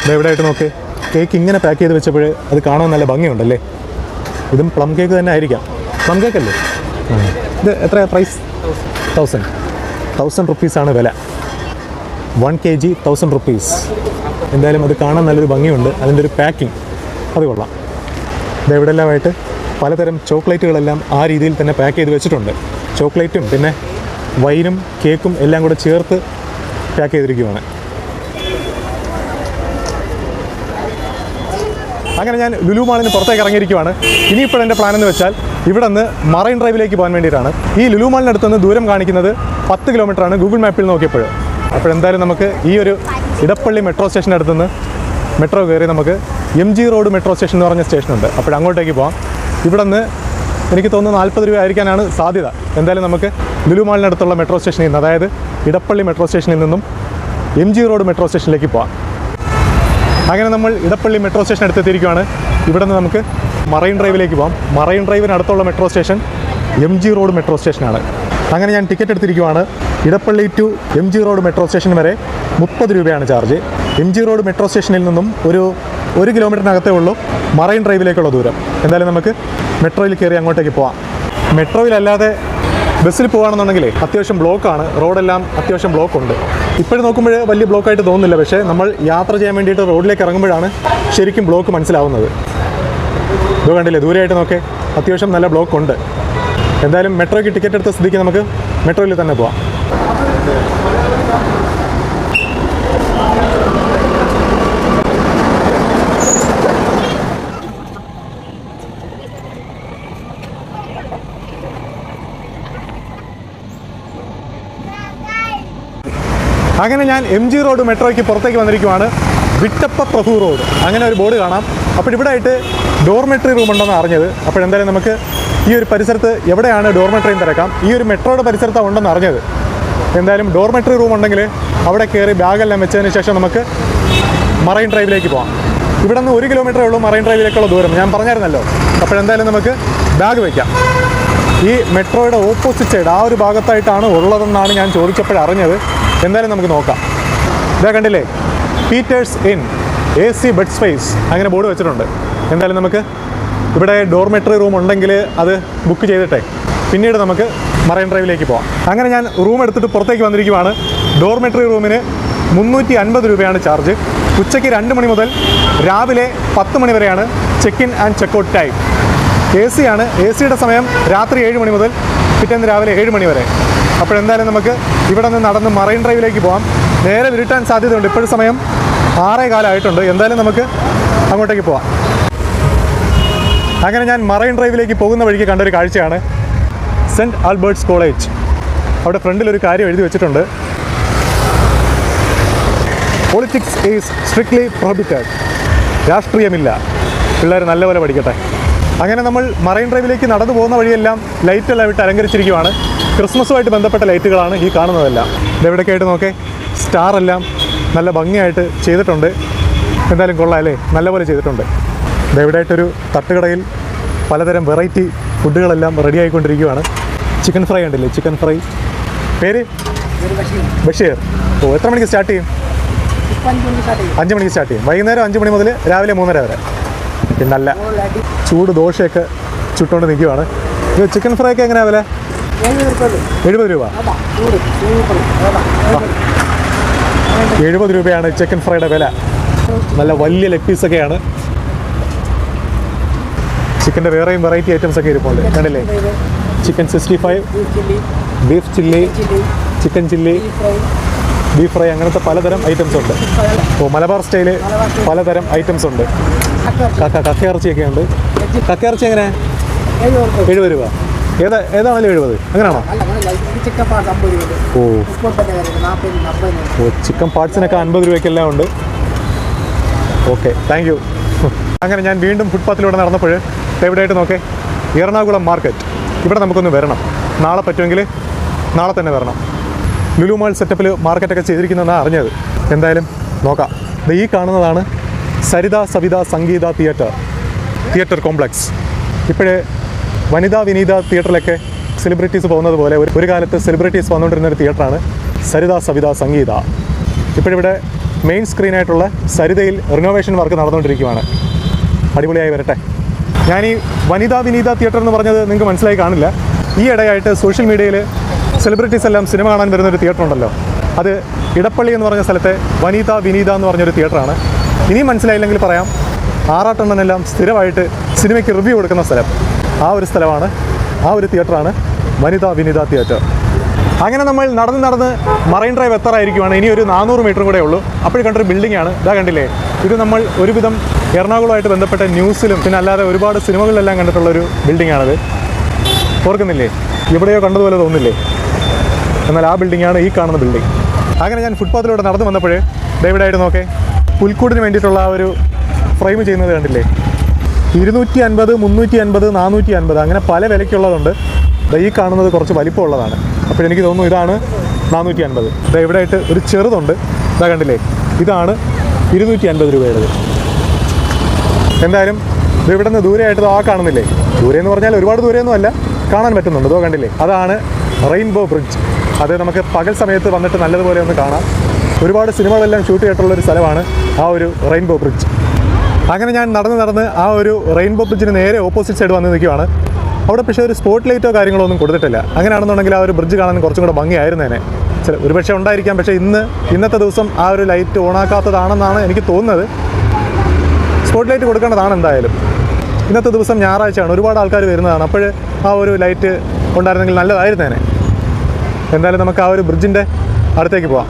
ഇതെവിടെയായിട്ട് നോക്കേ, കേക്ക് ഇങ്ങനെ പാക്ക് ചെയ്ത് വെച്ചപ്പോൾ അത് കാണാൻ നല്ല ഭംഗിയുണ്ടല്ലേ. ഇതും പ്ലം കേക്ക് തന്നെ ആയിരിക്കാം. പ്ലം കേക്ക് അല്ലേ? ഇത് എത്ര പ്രൈസ്? 1000 റുപ്പീസാണ് വില. 1 kg 1000 റുപ്പീസ്. എന്തായാലും അത് കാണാൻ നല്ലൊരു ഭംഗിയുണ്ട്. അതിൻ്റെ ഒരു പാക്കിംഗ് അത് കൊള്ളാം. ഇതെവിടെല്ലാമായിട്ട് പലതരം ചോക്ലേറ്റുകളെല്ലാം ആ രീതിയിൽ തന്നെ പാക്ക് ചെയ്ത് വെച്ചിട്ടുണ്ട്. ചോക്ലേറ്റും പിന്നെ വൈനും കേക്കും എല്ലാം കൂടെ ചേർത്ത് പാക്ക് ചെയ്തിരിക്കുകയാണ്. അങ്ങനെ ഞാൻ ലുലു മാളിന് പുറത്തേക്ക് ഇറങ്ങിയിരിക്കുകയാണ്. ഇനിയിപ്പോൾ എൻ്റെ പ്ലാൻ എന്ന് വെച്ചാൽ ഇവിടെ നിന്ന് മറൈൻ ഡ്രൈവിലേക്ക് പോകാൻ വേണ്ടിയിട്ടാണ്. ഈ ലുലു മാളിനടുത്ത് നിന്ന് ദൂരം കാണിക്കുന്നത് 10 കിലോമീറ്ററാണ് ഗൂഗിൾ മാപ്പിൽ നോക്കിയപ്പോൾ. അപ്പോൾ എന്തായാലും നമുക്ക് ഈ ഒരു ഇടപ്പള്ളി മെട്രോ സ്റ്റേഷൻ്റെ അടുത്ത് നിന്ന് മെട്രോ കയറി നമുക്ക് MG റോഡ് മെട്രോ സ്റ്റേഷൻ എന്ന് പറഞ്ഞ സ്റ്റേഷനുണ്ട്. അപ്പോൾ അങ്ങോട്ടേക്ക് പോകാം. ഇവിടെ നിന്ന് എനിക്ക് തോന്നുന്നു 40 രൂപ ആയിരിക്കാനാണ് സാധ്യത. എന്തായാലും നമുക്ക് ലുലു മാളിനടുത്തുള്ള മെട്രോ സ്റ്റേഷനിൽ നിന്ന്, അതായത് ഇടപ്പള്ളി മെട്രോ സ്റ്റേഷനിൽ നിന്നും MG റോഡ് മെട്രോ സ്റ്റേഷനിലേക്ക് പോകാം. അങ്ങനെ നമ്മൾ ഇടപ്പള്ളി മെട്രോ സ്റ്റേഷൻ അടുത്തെത്തിയിരിക്കുകയാണ്. ഇവിടെ നിന്ന് നമുക്ക് മറൈൻ ഡ്രൈവിലേക്ക് പോകാം. മറൈൻ ഡ്രൈവിനടുത്തുള്ള metro station MG road metro സ്റ്റേഷനാണ്. അങ്ങനെ ഞാൻ ടിക്കറ്റ് എടുത്തിരിക്കുകയാണ്. Edappally to MG road metro station വരെ 30 രൂപയാണ് ചാർജ്. MG റോഡ് മെട്രോ സ്റ്റേഷനിൽ നിന്നും ഒരു 1 കിലോമീറ്ററിനകത്തേ ഉള്ളൂ മറൈൻ ഡ്രൈവിലേക്കുള്ള ദൂരം. എന്തായാലും നമുക്ക് മെട്രോയിൽ കയറി അങ്ങോട്ടേക്ക് പോവാം. മെട്രോയിലല്ലാതെ ബസ്സിൽ പോകുകയാണെന്നുണ്ടെങ്കിൽ അത്യാവശ്യം ബ്ലോക്കാണ്. റോഡെല്ലാം അത്യാവശ്യം ബ്ലോക്കുണ്ട്. ഇപ്പോഴും നോക്കുമ്പോൾ വലിയ ബ്ലോക്കായിട്ട് തോന്നുന്നില്ല. പക്ഷേ നമ്മൾ യാത്ര ചെയ്യാൻ വേണ്ടിയിട്ട് റോഡിലേക്ക് ഇറങ്ങുമ്പോഴാണ് ശരിക്കും ബ്ലോക്ക് മനസ്സിലാവുന്നത്. ഇത് കണ്ടില്ലേ, ദൂരെയായിട്ട് നോക്കേ അത്യാവശ്യം നല്ല ബ്ലോക്കുണ്ട്. എന്തായാലും മെട്രോയ്ക്ക് ടിക്കറ്റ് എടുത്ത സ്ഥിതിക്ക് നമുക്ക് മെട്രോയിൽ തന്നെ പോവാം. അങ്ങനെ ഞാൻ MG റോഡ് മെട്രോയ്ക്ക് പുറത്തേക്ക് വന്നിരിക്കുവാണ്. വിട്ടപ്പ പ്രഭു റോഡ് അങ്ങനെ ഒരു ബോർഡ് കാണാം. അപ്പോൾ ഇവിടെ ആയിട്ട് ഡോർമെട്രി റൂം ഉണ്ടെന്ന് അറിഞ്ഞത്. അപ്പോൾ എന്തായാലും നമുക്ക് ഈ ഒരു പരിസരത്ത് എവിടെയാണ് ഡോർമെട്രിയും തിരക്കാം. ഈ ഒരു മെട്രോയുടെ പരിസരത്താണ് ഉണ്ടെന്ന് അറിഞ്ഞത്. എന്തായാലും ഡോർമെട്രി റൂം ഉണ്ടെങ്കിൽ അവിടെ കയറി ബാഗെല്ലാം വെച്ചതിന് ശേഷം നമുക്ക് മറൈൻ ഡ്രൈവിലേക്ക് പോകാം. ഇവിടെ നിന്ന് 1 കിലോമീറ്ററേ ഉള്ളൂ മറൈൻ ഡ്രൈവിലേക്കുള്ള ദൂരം, ഞാൻ പറഞ്ഞായിരുന്നല്ലോ. അപ്പോൾ എന്തായാലും നമുക്ക് ബാഗ് വയ്ക്കാം. ഈ മെട്രോയുടെ ഓപ്പോസിറ്റ് സൈഡ് ആ ഒരു ഭാഗത്തായിട്ടാണ് ഉള്ളതെന്നാണ് ഞാൻ ചോദിച്ചപ്പോൾ അറിഞ്ഞത്. എന്തായാലും നമുക്ക് നോക്കാം. ഇതാ കണ്ടില്ലേ, Peters in AC bed space അങ്ങനെ ബോർഡ് വെച്ചിട്ടുണ്ട്. എന്തായാലും നമുക്ക് ഇവിടെ ഡോർമെട്രി റൂം ഉണ്ടെങ്കിൽ അത് ബുക്ക് ചെയ്തിട്ടേ പിന്നീട് നമുക്ക് മറൈൻ ഡ്രൈവിലേക്ക് പോകാം. അങ്ങനെ ഞാൻ റൂം എടുത്തിട്ട് പുറത്തേക്ക് വന്നിരിക്കുവാണ്. ഡോർമെട്രി റൂമിന് 350 രൂപയാണ് ചാർജ്. ഉച്ചയ്ക്ക് 2 മണി മുതൽ രാവിലെ 10 മണി വരെയാണ് check in and check out time. AC ആണ്. AC-യുടെ സമയം രാത്രി 7 മണി മുതൽ പിറ്റേന്ന് രാവിലെ 7 മണി വരെ. അപ്പോൾ എന്തായാലും നമുക്ക് ഇവിടെ നിന്ന് നടന്ന് മറൈൻ ഡ്രൈവിലേക്ക് പോകാം. നേരെ വിരുട്ടാൻ സാധ്യതയുണ്ട്. ഇപ്പോഴും സമയം 6:15 ആയിട്ടുണ്ട്. എന്തായാലും നമുക്ക് അങ്ങോട്ടേക്ക് പോവാം. അങ്ങനെ ഞാൻ മറൈൻ ഡ്രൈവിലേക്ക് പോകുന്ന വഴിക്ക് കണ്ടൊരു കാഴ്ചയാണ് സെൻറ്റ് ആൽബർട്ട്സ് കോളേജ്. അവിടെ ഫ്രണ്ടിലൊരു കാര്യം എഴുതി വെച്ചിട്ടുണ്ട്, പൊളിറ്റിക്സ് ഈസ് സ്ട്രിക്ട്ലി പ്രൊഹിബിറ്റഡ്. രാഷ്ട്രീയമില്ല, പിള്ളേർ നല്ലപോലെ പഠിക്കട്ടെ. അങ്ങനെ നമ്മൾ മറൈൻ ഡ്രൈവിലേക്ക് നടന്നു പോകുന്ന വഴിയെല്ലാം ലൈറ്റെല്ലാം വിട്ട് അലങ്കരിച്ചിരിക്കുകയാണ്. ക്രിസ്മസുമായിട്ട് ബന്ധപ്പെട്ട ലൈറ്റുകളാണ് ഈ കാണുന്നതെല്ലാം. ഇതെവിടെയൊക്കെ ആയിട്ട് നോക്കേ, സ്റ്റാറെല്ലാം നല്ല ഭംഗിയായിട്ട് ചെയ്തിട്ടുണ്ട്. എന്തായാലും കൊള്ളാം അല്ലേ, നല്ലപോലെ ചെയ്തിട്ടുണ്ട്. ഇതെവിടെയായിട്ടൊരു തട്ടുകടയിൽ പലതരം വെറൈറ്റി ഫുഡുകളെല്ലാം റെഡി ആയിക്കൊണ്ടിരിക്കുകയാണ്. ചിക്കൻ ഫ്രൈ ഉണ്ടല്ലേ, ചിക്കൻ ഫ്രൈ. പേര് ബഷീർ. ഓ, എത്ര മണിക്ക് സ്റ്റാർട്ട് ചെയ്യും? 5 മണിക്ക് സ്റ്റാർട്ട് ചെയ്യും. വൈകുന്നേരം 5 മണി മുതൽ രാവിലെ 3:30 വരെ. പിന്നെ നല്ല ചൂട് ദോശയൊക്കെ ചുട്ടുകൊണ്ട് നിൽക്കുകയാണ്. ഇത് ചിക്കൻ ഫ്രൈ ഒക്കെ എങ്ങനെയാണ് വില? 70 രൂപ. 70 രൂപയാണ് ചിക്കൻ ഫ്രൈയുടെ വില. നല്ല വലിയ ലെഗ് പീസൊക്കെയാണ്. ചിക്കൻ്റെ വേറെയും വെറൈറ്റി ഐറ്റംസ് ഒക്കെ ഇരിപ്പുണ്ട്, കണ്ടില്ലേ? Chicken 65, beef chilli, chicken chilli, beef fry, അങ്ങനത്തെ പലതരം ഐറ്റംസ് ഉണ്ട്. ഓ, മലബാർ സ്റ്റൈല് പലതരം ഐറ്റംസ് ഉണ്ട്. കക്കയിറച്ചിയൊക്കെ ഉണ്ട്. കക്കയിറച്ചി എങ്ങനെ? 70 രൂപ. ഏതാണല്ലോ 70 അങ്ങനെയാണോ? ഓ ചിക്കൻ പാർട്സിനൊക്കെ 50 രൂപയ്ക്കെല്ലാം ഉണ്ട്. Okay, thank you. അങ്ങനെ ഞാൻ വീണ്ടും ഫുട്പാത്തിലൂടെ നടന്നപ്പോൾ എവിടെയായിട്ട് നോക്കേ, എറണാകുളം മാർക്കറ്റ്. ഇവിടെ നമുക്കൊന്ന് വരണം. നാളെ പറ്റുമെങ്കിൽ നാളെ തന്നെ വരണം. ലുലു മാൾ സെറ്റപ്പിൽ മാർക്കറ്റൊക്കെ ചെയ്തിരിക്കുന്നതെന്നാണ് അറിഞ്ഞത്. എന്തായാലും നോക്കാം. ഈ കാണുന്നതാണ് സരിത സവിത സംഗീത തിയേറ്റർ കോംപ്ലക്സ്. ഇപ്പോഴേ വനിതാ വിനീത തിയേറ്ററിലൊക്കെ സെലിബ്രിറ്റീസ് പോകുന്നത് പോലെ ഒരു കാലത്ത് സെലിബ്രിറ്റീസ് വന്നുകൊണ്ടിരുന്നൊരു തിയേറ്ററാണ് സരിത സവിത സംഗീത. ഇപ്പോഴിവിടെ മെയിൻ സ്ക്രീനായിട്ടുള്ള സരിതയിൽ റിനോവേഷൻ വർക്ക് നടന്നുകൊണ്ടിരിക്കുകയാണ്. അടിപൊളിയായി വരട്ടെ. ഞാൻ ഈ വനിതാ വിനീത തിയേറ്റർ എന്ന് പറഞ്ഞത് നിങ്ങൾക്ക് മനസ്സിലായി കാണില്ല. ഈ ഇടയായിട്ട് സോഷ്യൽ മീഡിയയിൽ സെലിബ്രിറ്റീസ് എല്ലാം സിനിമ കാണാൻ വരുന്നൊരു തിയേറ്റർ ഉണ്ടല്ലോ, അത് ഇടപ്പള്ളി എന്ന് പറഞ്ഞ സ്ഥലത്തെ വനിതാ വിനീത എന്ന് പറഞ്ഞൊരു തിയേറ്ററാണ്. ഇനിയും മനസ്സിലായില്ലെങ്കിൽ പറയാം, ആറാട്ടെണ്ണെല്ലാം സ്ഥിരമായിട്ട് സിനിമയ്ക്ക് റിവ്യൂ കൊടുക്കുന്ന സ്ഥലം, ആ ഒരു സ്ഥലമാണ്, ആ ഒരു തിയേറ്ററാണ് വനിതാ വിനീത തിയേറ്റർ. അങ്ങനെ നമ്മൾ നടന്ന് മറൈൻ ഡ്രൈവ് എത്താറായിരിക്കുവാണ്. ഇനി ഒരു 400 മീറ്റർ കൂടെ ഉള്ളൂ. അപ്പോൾ കണ്ടൊരു ബിൽഡിംഗ് ആണ്, ഇതാ കണ്ടില്ലേ. ഇത് നമ്മൾ ഒരുവിധം എറണാകുളമായിട്ട് ബന്ധപ്പെട്ട ന്യൂസിലും പിന്നെ അല്ലാതെ ഒരുപാട് സിനിമകളിലെല്ലാം കണ്ടിട്ടുള്ളൊരു ബിൽഡിംഗ് ആണത്. ഓർക്കുന്നില്ലേ? എവിടെയോ കണ്ടതുപോലെ തോന്നില്ലേ? എന്നാൽ ആ ബിൽഡിംഗാണ് ഈ കാണുന്ന ബിൽഡിംഗ്. അങ്ങനെ ഞാൻ ഫുട്പാത്തിലൂടെ നടന്നു വന്നപ്പോൾ ഡേവിഡായിട്ട് നോക്കേ, പുൽക്കൂടിന് വേണ്ടിയിട്ടുള്ള ആ ഒരു ഫ്രെയിം ചെയ്യുന്നത് കണ്ടില്ലേ. 250, 350, 450 അങ്ങനെ പല വിലയ്ക്കുള്ളതുണ്ട്. ഈ കാണുന്നത് കുറച്ച് വലിപ്പമുള്ളതാണ്. അപ്പോഴെനിക്ക് തോന്നുന്നു ഇതാണ് 450. ഇവിടെയായിട്ട് ഒരു ചെറുതുണ്ട്, ഇതാ കണ്ടില്ലേ, ഇതാണ് 250 രൂപയുടേത്. എന്തായാലും ഇത് ഇവിടെ നിന്ന് ദൂരെയായിട്ട് ആ കാണുന്നില്ലേ, ദൂരെ എന്ന് പറഞ്ഞാൽ ഒരുപാട് ദൂരെയൊന്നും അല്ല, കാണാൻ പറ്റുന്നുണ്ട്. ഇതോ കണ്ടില്ലേ, അതാണ് റെയിൻബോ ബ്രിഡ്ജ്. അത് നമുക്ക് പകൽ സമയത്ത് വന്നിട്ട് നല്ലതുപോലെ ഒന്ന് കാണാം. ഒരുപാട് സിനിമകളെല്ലാം ഷൂട്ട് ചെയ്തിട്ടുള്ളൊരു സ്ഥലമാണ് ആ ഒരു റെയിൻബോ ബ്രിഡ്ജ്. അങ്ങനെ ഞാൻ നടന്ന് ആ ഒരു റെയിൻബോ ബ്രിഡ്ജിന് നേരെ ഓപ്പോസിറ്റ് സൈഡ് വന്ന് നിൽക്കുകയാണ്. അവിടെ പക്ഷേ ഒരു സ്പോട്ട് ലൈറ്റോ കാര്യങ്ങളോ ഒന്നും കൊടുത്തിട്ടില്ല. അങ്ങനെയാണെന്നുണ്ടെങ്കിൽ ആ ഒരു ബ്രിഡ്ജ് കാണാൻ കുറച്ചും കൂടെ ഭംഗിയായിരുന്നേനെ. ഒരുപക്ഷെ ഉണ്ടായിരിക്കാം, പക്ഷേ ഇന്നത്തെ ദിവസം ആ ഒരു ലൈറ്റ് ഓണാക്കാത്തതാണെന്നാണ് എനിക്ക് തോന്നുന്നത്. സ്പോട്ട് ലൈറ്റ് കൊടുക്കേണ്ടതാണ് എന്തായാലും. ഇന്നത്തെ ദിവസം ഞായറാഴ്ചയാണ്, ഒരുപാട് ആൾക്കാർ വരുന്നതാണ്. അപ്പോൾ ആ ഒരു ലൈറ്റ് ഉണ്ടായിരുന്നെങ്കിൽ നല്ലതായിരുന്നേനെ. എന്തായാലും നമുക്ക് ആ ഒരു ബ്രിഡ്ജിൻ്റെ അടുത്തേക്ക് പോവാം.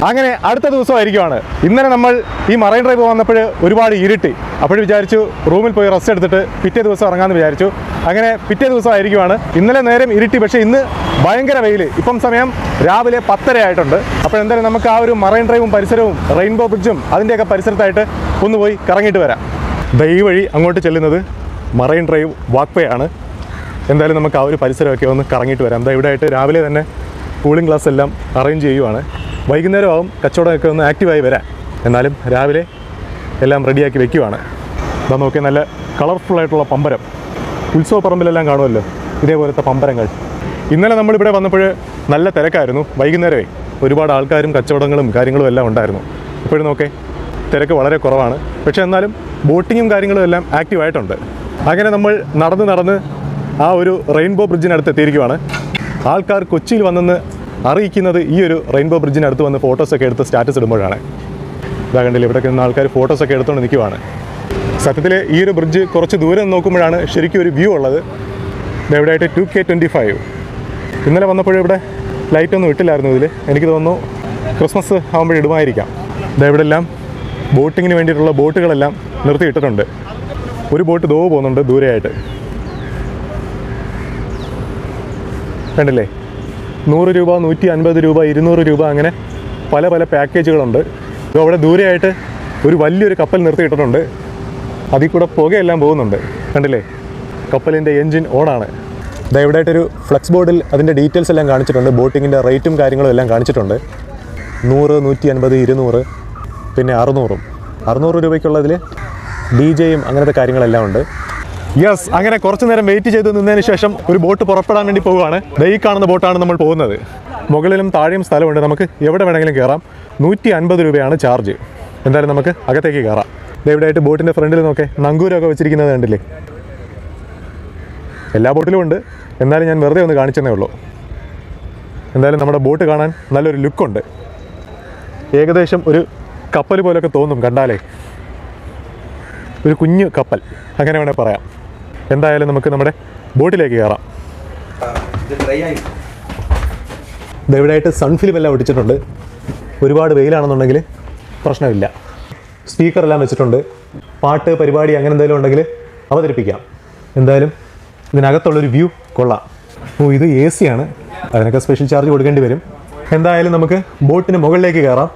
അങ്ങനെ അടുത്ത ദിവസമായിരിക്കുവാണ്. ഇന്നലെ നമ്മൾ ഈ മറൈൻ ഡ്രൈവ് വന്നപ്പോൾ ഒരുപാട് ഇരുട്ടി. അപ്പോൾ വിചാരിച്ചു റൂമിൽ പോയി റെസ്റ്റ് എടുത്തിട്ട് പിറ്റേ ദിവസം ഇറങ്ങാമെന്ന് വിചാരിച്ചു. അങ്ങനെ പിറ്റേ ദിവസമായിരിക്കുവാണ്. ഇന്നലെ നേരം ഇരുട്ടി, പക്ഷേ ഇന്ന് ഭയങ്കര വെയിൽ. ഇപ്പം സമയം രാവിലെ 10:30 ആയിട്ടുണ്ട്. അപ്പോൾ എന്തായാലും നമുക്ക് ആ ഒരു മറൈൻ ഡ്രൈവും പരിസരവും റെയിൻബോ ബ്രിഡ്ജും അതിൻ്റെയൊക്കെ പരിസരത്തായിട്ട് ഒന്ന് പോയി കറങ്ങിയിട്ട് വരാം. ഈ വഴി അങ്ങോട്ട് ചെല്ലുന്നത് മറൈൻ ഡ്രൈവ് വാക്ക് വേ ആണ്. എന്തായാലും നമുക്ക് ആ ഒരു പരിസരമൊക്കെ ഒന്ന് കറങ്ങിയിട്ട് വരാം. ഇവിടെയായിട്ട് രാവിലെ തന്നെ കൂളിംഗ് ഗ്ലാസ് എല്ലാം അറേഞ്ച് ചെയ്യുവാണ്. വൈകുന്നേരം ആവും കച്ചവടമൊക്കെ ഒന്ന് ആക്റ്റീവായി വരാം. എന്നാലും രാവിലെ എല്ലാം റെഡിയാക്കി വെക്കുവാണ്. ഇതാ നോക്കി, നല്ല കളർഫുള്ളായിട്ടുള്ള പമ്പരം. ഉത്സവ പറമ്പിലെല്ലാം കാണുമല്ലോ ഇതേപോലത്തെ പമ്പരങ്ങൾ. ഇന്നലെ നമ്മളിവിടെ വന്നപ്പോൾ നല്ല തിരക്കായിരുന്നു. വൈകുന്നേരമേ ഒരുപാട് ആൾക്കാരും കച്ചവടങ്ങളും കാര്യങ്ങളും എല്ലാം ഉണ്ടായിരുന്നു. ഇപ്പോഴും നോക്കേ, തിരക്ക് വളരെ കുറവാണ്. പക്ഷേ എന്നാലും ബോട്ടിങ്ങും കാര്യങ്ങളും എല്ലാം ആക്റ്റീവായിട്ടുണ്ട്. അങ്ങനെ നമ്മൾ നടന്ന് ആ ഒരു റെയിൻബോ ബ്രിഡ്ജിനടുത്ത് എത്തിയിരിക്കുവാണ്. ആൾക്കാർ കൊച്ചിയിൽ വന്നെന്ന് അറിയിക്കുന്നത് ഈ ഒരു റെയിൻബോ ബ്രിഡ്ജിനടുത്ത് വന്ന് ഫോട്ടോസൊക്കെ എടുത്ത് സ്റ്റാറ്റസ് ഇടുമ്പോഴാണ്. ഇതാ കണ്ടില്ല, ഇവിടെയൊക്കെ നിന്ന് ആൾക്കാർ ഫോട്ടോസൊക്കെ എടുത്തുകൊണ്ട് നിൽക്കുവാണ്. സത്യത്തിൽ ഈ ഒരു ബ്രിഡ്ജ് കുറച്ച് ദൂരം നോക്കുമ്പോഴാണ് ശരിക്കും ഒരു വ്യൂ ഉള്ളത്. ഇവിടെയായിട്ട് 2K25. ഇന്നലെ വന്നപ്പോഴും ഇവിടെ ലൈറ്റൊന്നും ഇട്ടില്ലായിരുന്നു ഇതിൽ. എനിക്ക് തോന്നുന്നു ക്രിസ്മസ് ആകുമ്പോൾ ഇടുമായിരിക്കാം. ഇവിടെ എല്ലാം ബോട്ടിങ്ങിന് വേണ്ടിയിട്ടുള്ള ബോട്ടുകളെല്ലാം നിർത്തിയിട്ടിട്ടുണ്ട്. ഒരു ബോട്ട് പോകുന്നുണ്ട് ദൂരെയായിട്ട്. കണ്ടില്ലേ, 100 രൂപ, 150 രൂപ, 200 രൂപ അങ്ങനെ പല പാക്കേജുകളുണ്ട്. ഇപ്പോൾ അവിടെ ദൂരെയായിട്ട് ഒരു വലിയൊരു കപ്പൽ നിർത്തിയിട്ടിട്ടുണ്ട്. അതിൽ കൂടെ പുകയെല്ലാം പോകുന്നുണ്ട്. കണ്ടില്ലേ, കപ്പലിൻ്റെ എൻജിൻ ഓണാണ്. ഇവിടെയായിട്ടൊരു ഫ്ലെക്സ് ബോർഡിൽ അതിൻ്റെ ഡീറ്റെയിൽസ് എല്ലാം കാണിച്ചിട്ടുണ്ട്. ബോട്ടിങ്ങിൻ്റെ റേറ്റും കാര്യങ്ങളും എല്ലാം കാണിച്ചിട്ടുണ്ട്. 100, 150, 200 പിന്നെ 600 രൂപയ്ക്കുള്ളതിൽ DJയും അങ്ങനത്തെ കാര്യങ്ങളെല്ലാം ഉണ്ട്. യെസ്, അങ്ങനെ കുറച്ച് നേരം വെയിറ്റ് ചെയ്ത് നിന്നതിന് ശേഷം ഒരു ബോട്ട് പുറപ്പെടാൻ വേണ്ടി പോവുകയാണ്. ഈ കാണുന്ന ബോട്ടാണ് നമ്മൾ പോകുന്നത്. മുകളിലും താഴെയും സ്ഥലമുണ്ട്, നമുക്ക് എവിടെ വേണമെങ്കിലും കയറാം. 150 രൂപയാണ് ചാർജ്. എന്തായാലും നമുക്ക് അകത്തേക്ക് കയറാം. ഇവിടെയായിട്ട് ബോട്ടിൻ്റെ ഫ്രണ്ടിൽ നോക്കേ, നങ്കൂരമൊക്കെ വെച്ചിരിക്കുന്നത് കണ്ടില്ലേ. എല്ലാ ബോട്ടിലും ഉണ്ട്, എന്നാലും ഞാൻ വെറുതെ ഒന്ന് കാണിച്ചതേ ഉള്ളൂ. എന്തായാലും നമ്മുടെ ബോട്ട് കാണാൻ നല്ലൊരു ലുക്കുണ്ട്. ഏകദേശം ഒരു കപ്പൽ പോലൊക്കെ തോന്നും കണ്ടാലേ, ഒരു കുഞ്ഞു കപ്പൽ അങ്ങനെ വേണേൽ പറയാം. എന്തായാലും നമുക്ക് നമ്മുടെ ബോട്ടിലേക്ക് കയറാം. ഇവിടെയായിട്ട് സൺഫിലിം എല്ലാം ഒട്ടിച്ചിട്ടുണ്ട്. ഒരുപാട് വെയിലാണെന്നുണ്ടെങ്കിൽ പ്രശ്നമില്ല. സ്പീക്കറെല്ലാം വെച്ചിട്ടുണ്ട്. പാട്ട് പരിപാടി അങ്ങനെ എന്തെങ്കിലും ഉണ്ടെങ്കിൽ അവതരിപ്പിക്കാം. എന്തായാലും ഇതിനകത്തുള്ളൊരു വ്യൂ കൊള്ളാം. ഇത് AC ആണ്, അതിനൊക്കെ സ്പെഷ്യൽ ചാർജ് കൊടുക്കേണ്ടി വരും. എന്തായാലും നമുക്ക് ബോട്ടിന് മുകളിലേക്ക് കയറാം.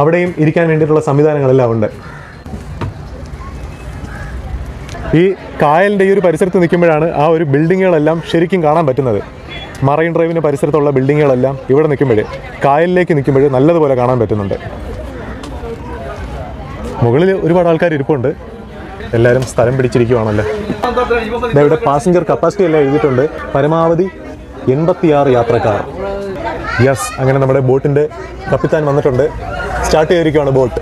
അവിടെയും ഇരിക്കാൻ വേണ്ടിയിട്ടുള്ള സംവിധാനങ്ങളെല്ലാം ഉണ്ട്. ഈ കായലിൻ്റെ ഈ ഒരു പരിസരത്ത് നിൽക്കുമ്പോഴാണ് ആ ഒരു ബിൽഡിങ്ങുകളെല്ലാം ശരിക്കും കാണാൻ പറ്റുന്നത്. മറൈൻ ഡ്രൈവിന് പരിസരത്തുള്ള ബിൽഡിങ്ങുകളെല്ലാം ഇവിടെ നിൽക്കുമ്പോൾ കായലിലേക്ക് നിൽക്കുമ്പോൾ നല്ലതുപോലെ കാണാൻ പറ്റുന്നുണ്ട്. മുകളിൽ ഒരുപാട് ആൾക്കാർ ഇരിപ്പുണ്ട്. എല്ലാവരും സ്ഥലം പിടിച്ചിരിക്കുവാണല്ലോ. ഇവിടെ പാസഞ്ചർ കപ്പാസിറ്റി എല്ലാം എഴുതിയിട്ടുണ്ട്. പരമാവധി 86 യാത്രക്കാർ. യെസ്, അങ്ങനെ നമ്മുടെ ബോട്ടിൻ്റെ കപ്പിത്താൻ വന്നിട്ടുണ്ട്. സ്റ്റാർട്ട് ചെയ്തിരിക്കുകയാണ് ബോട്ട്.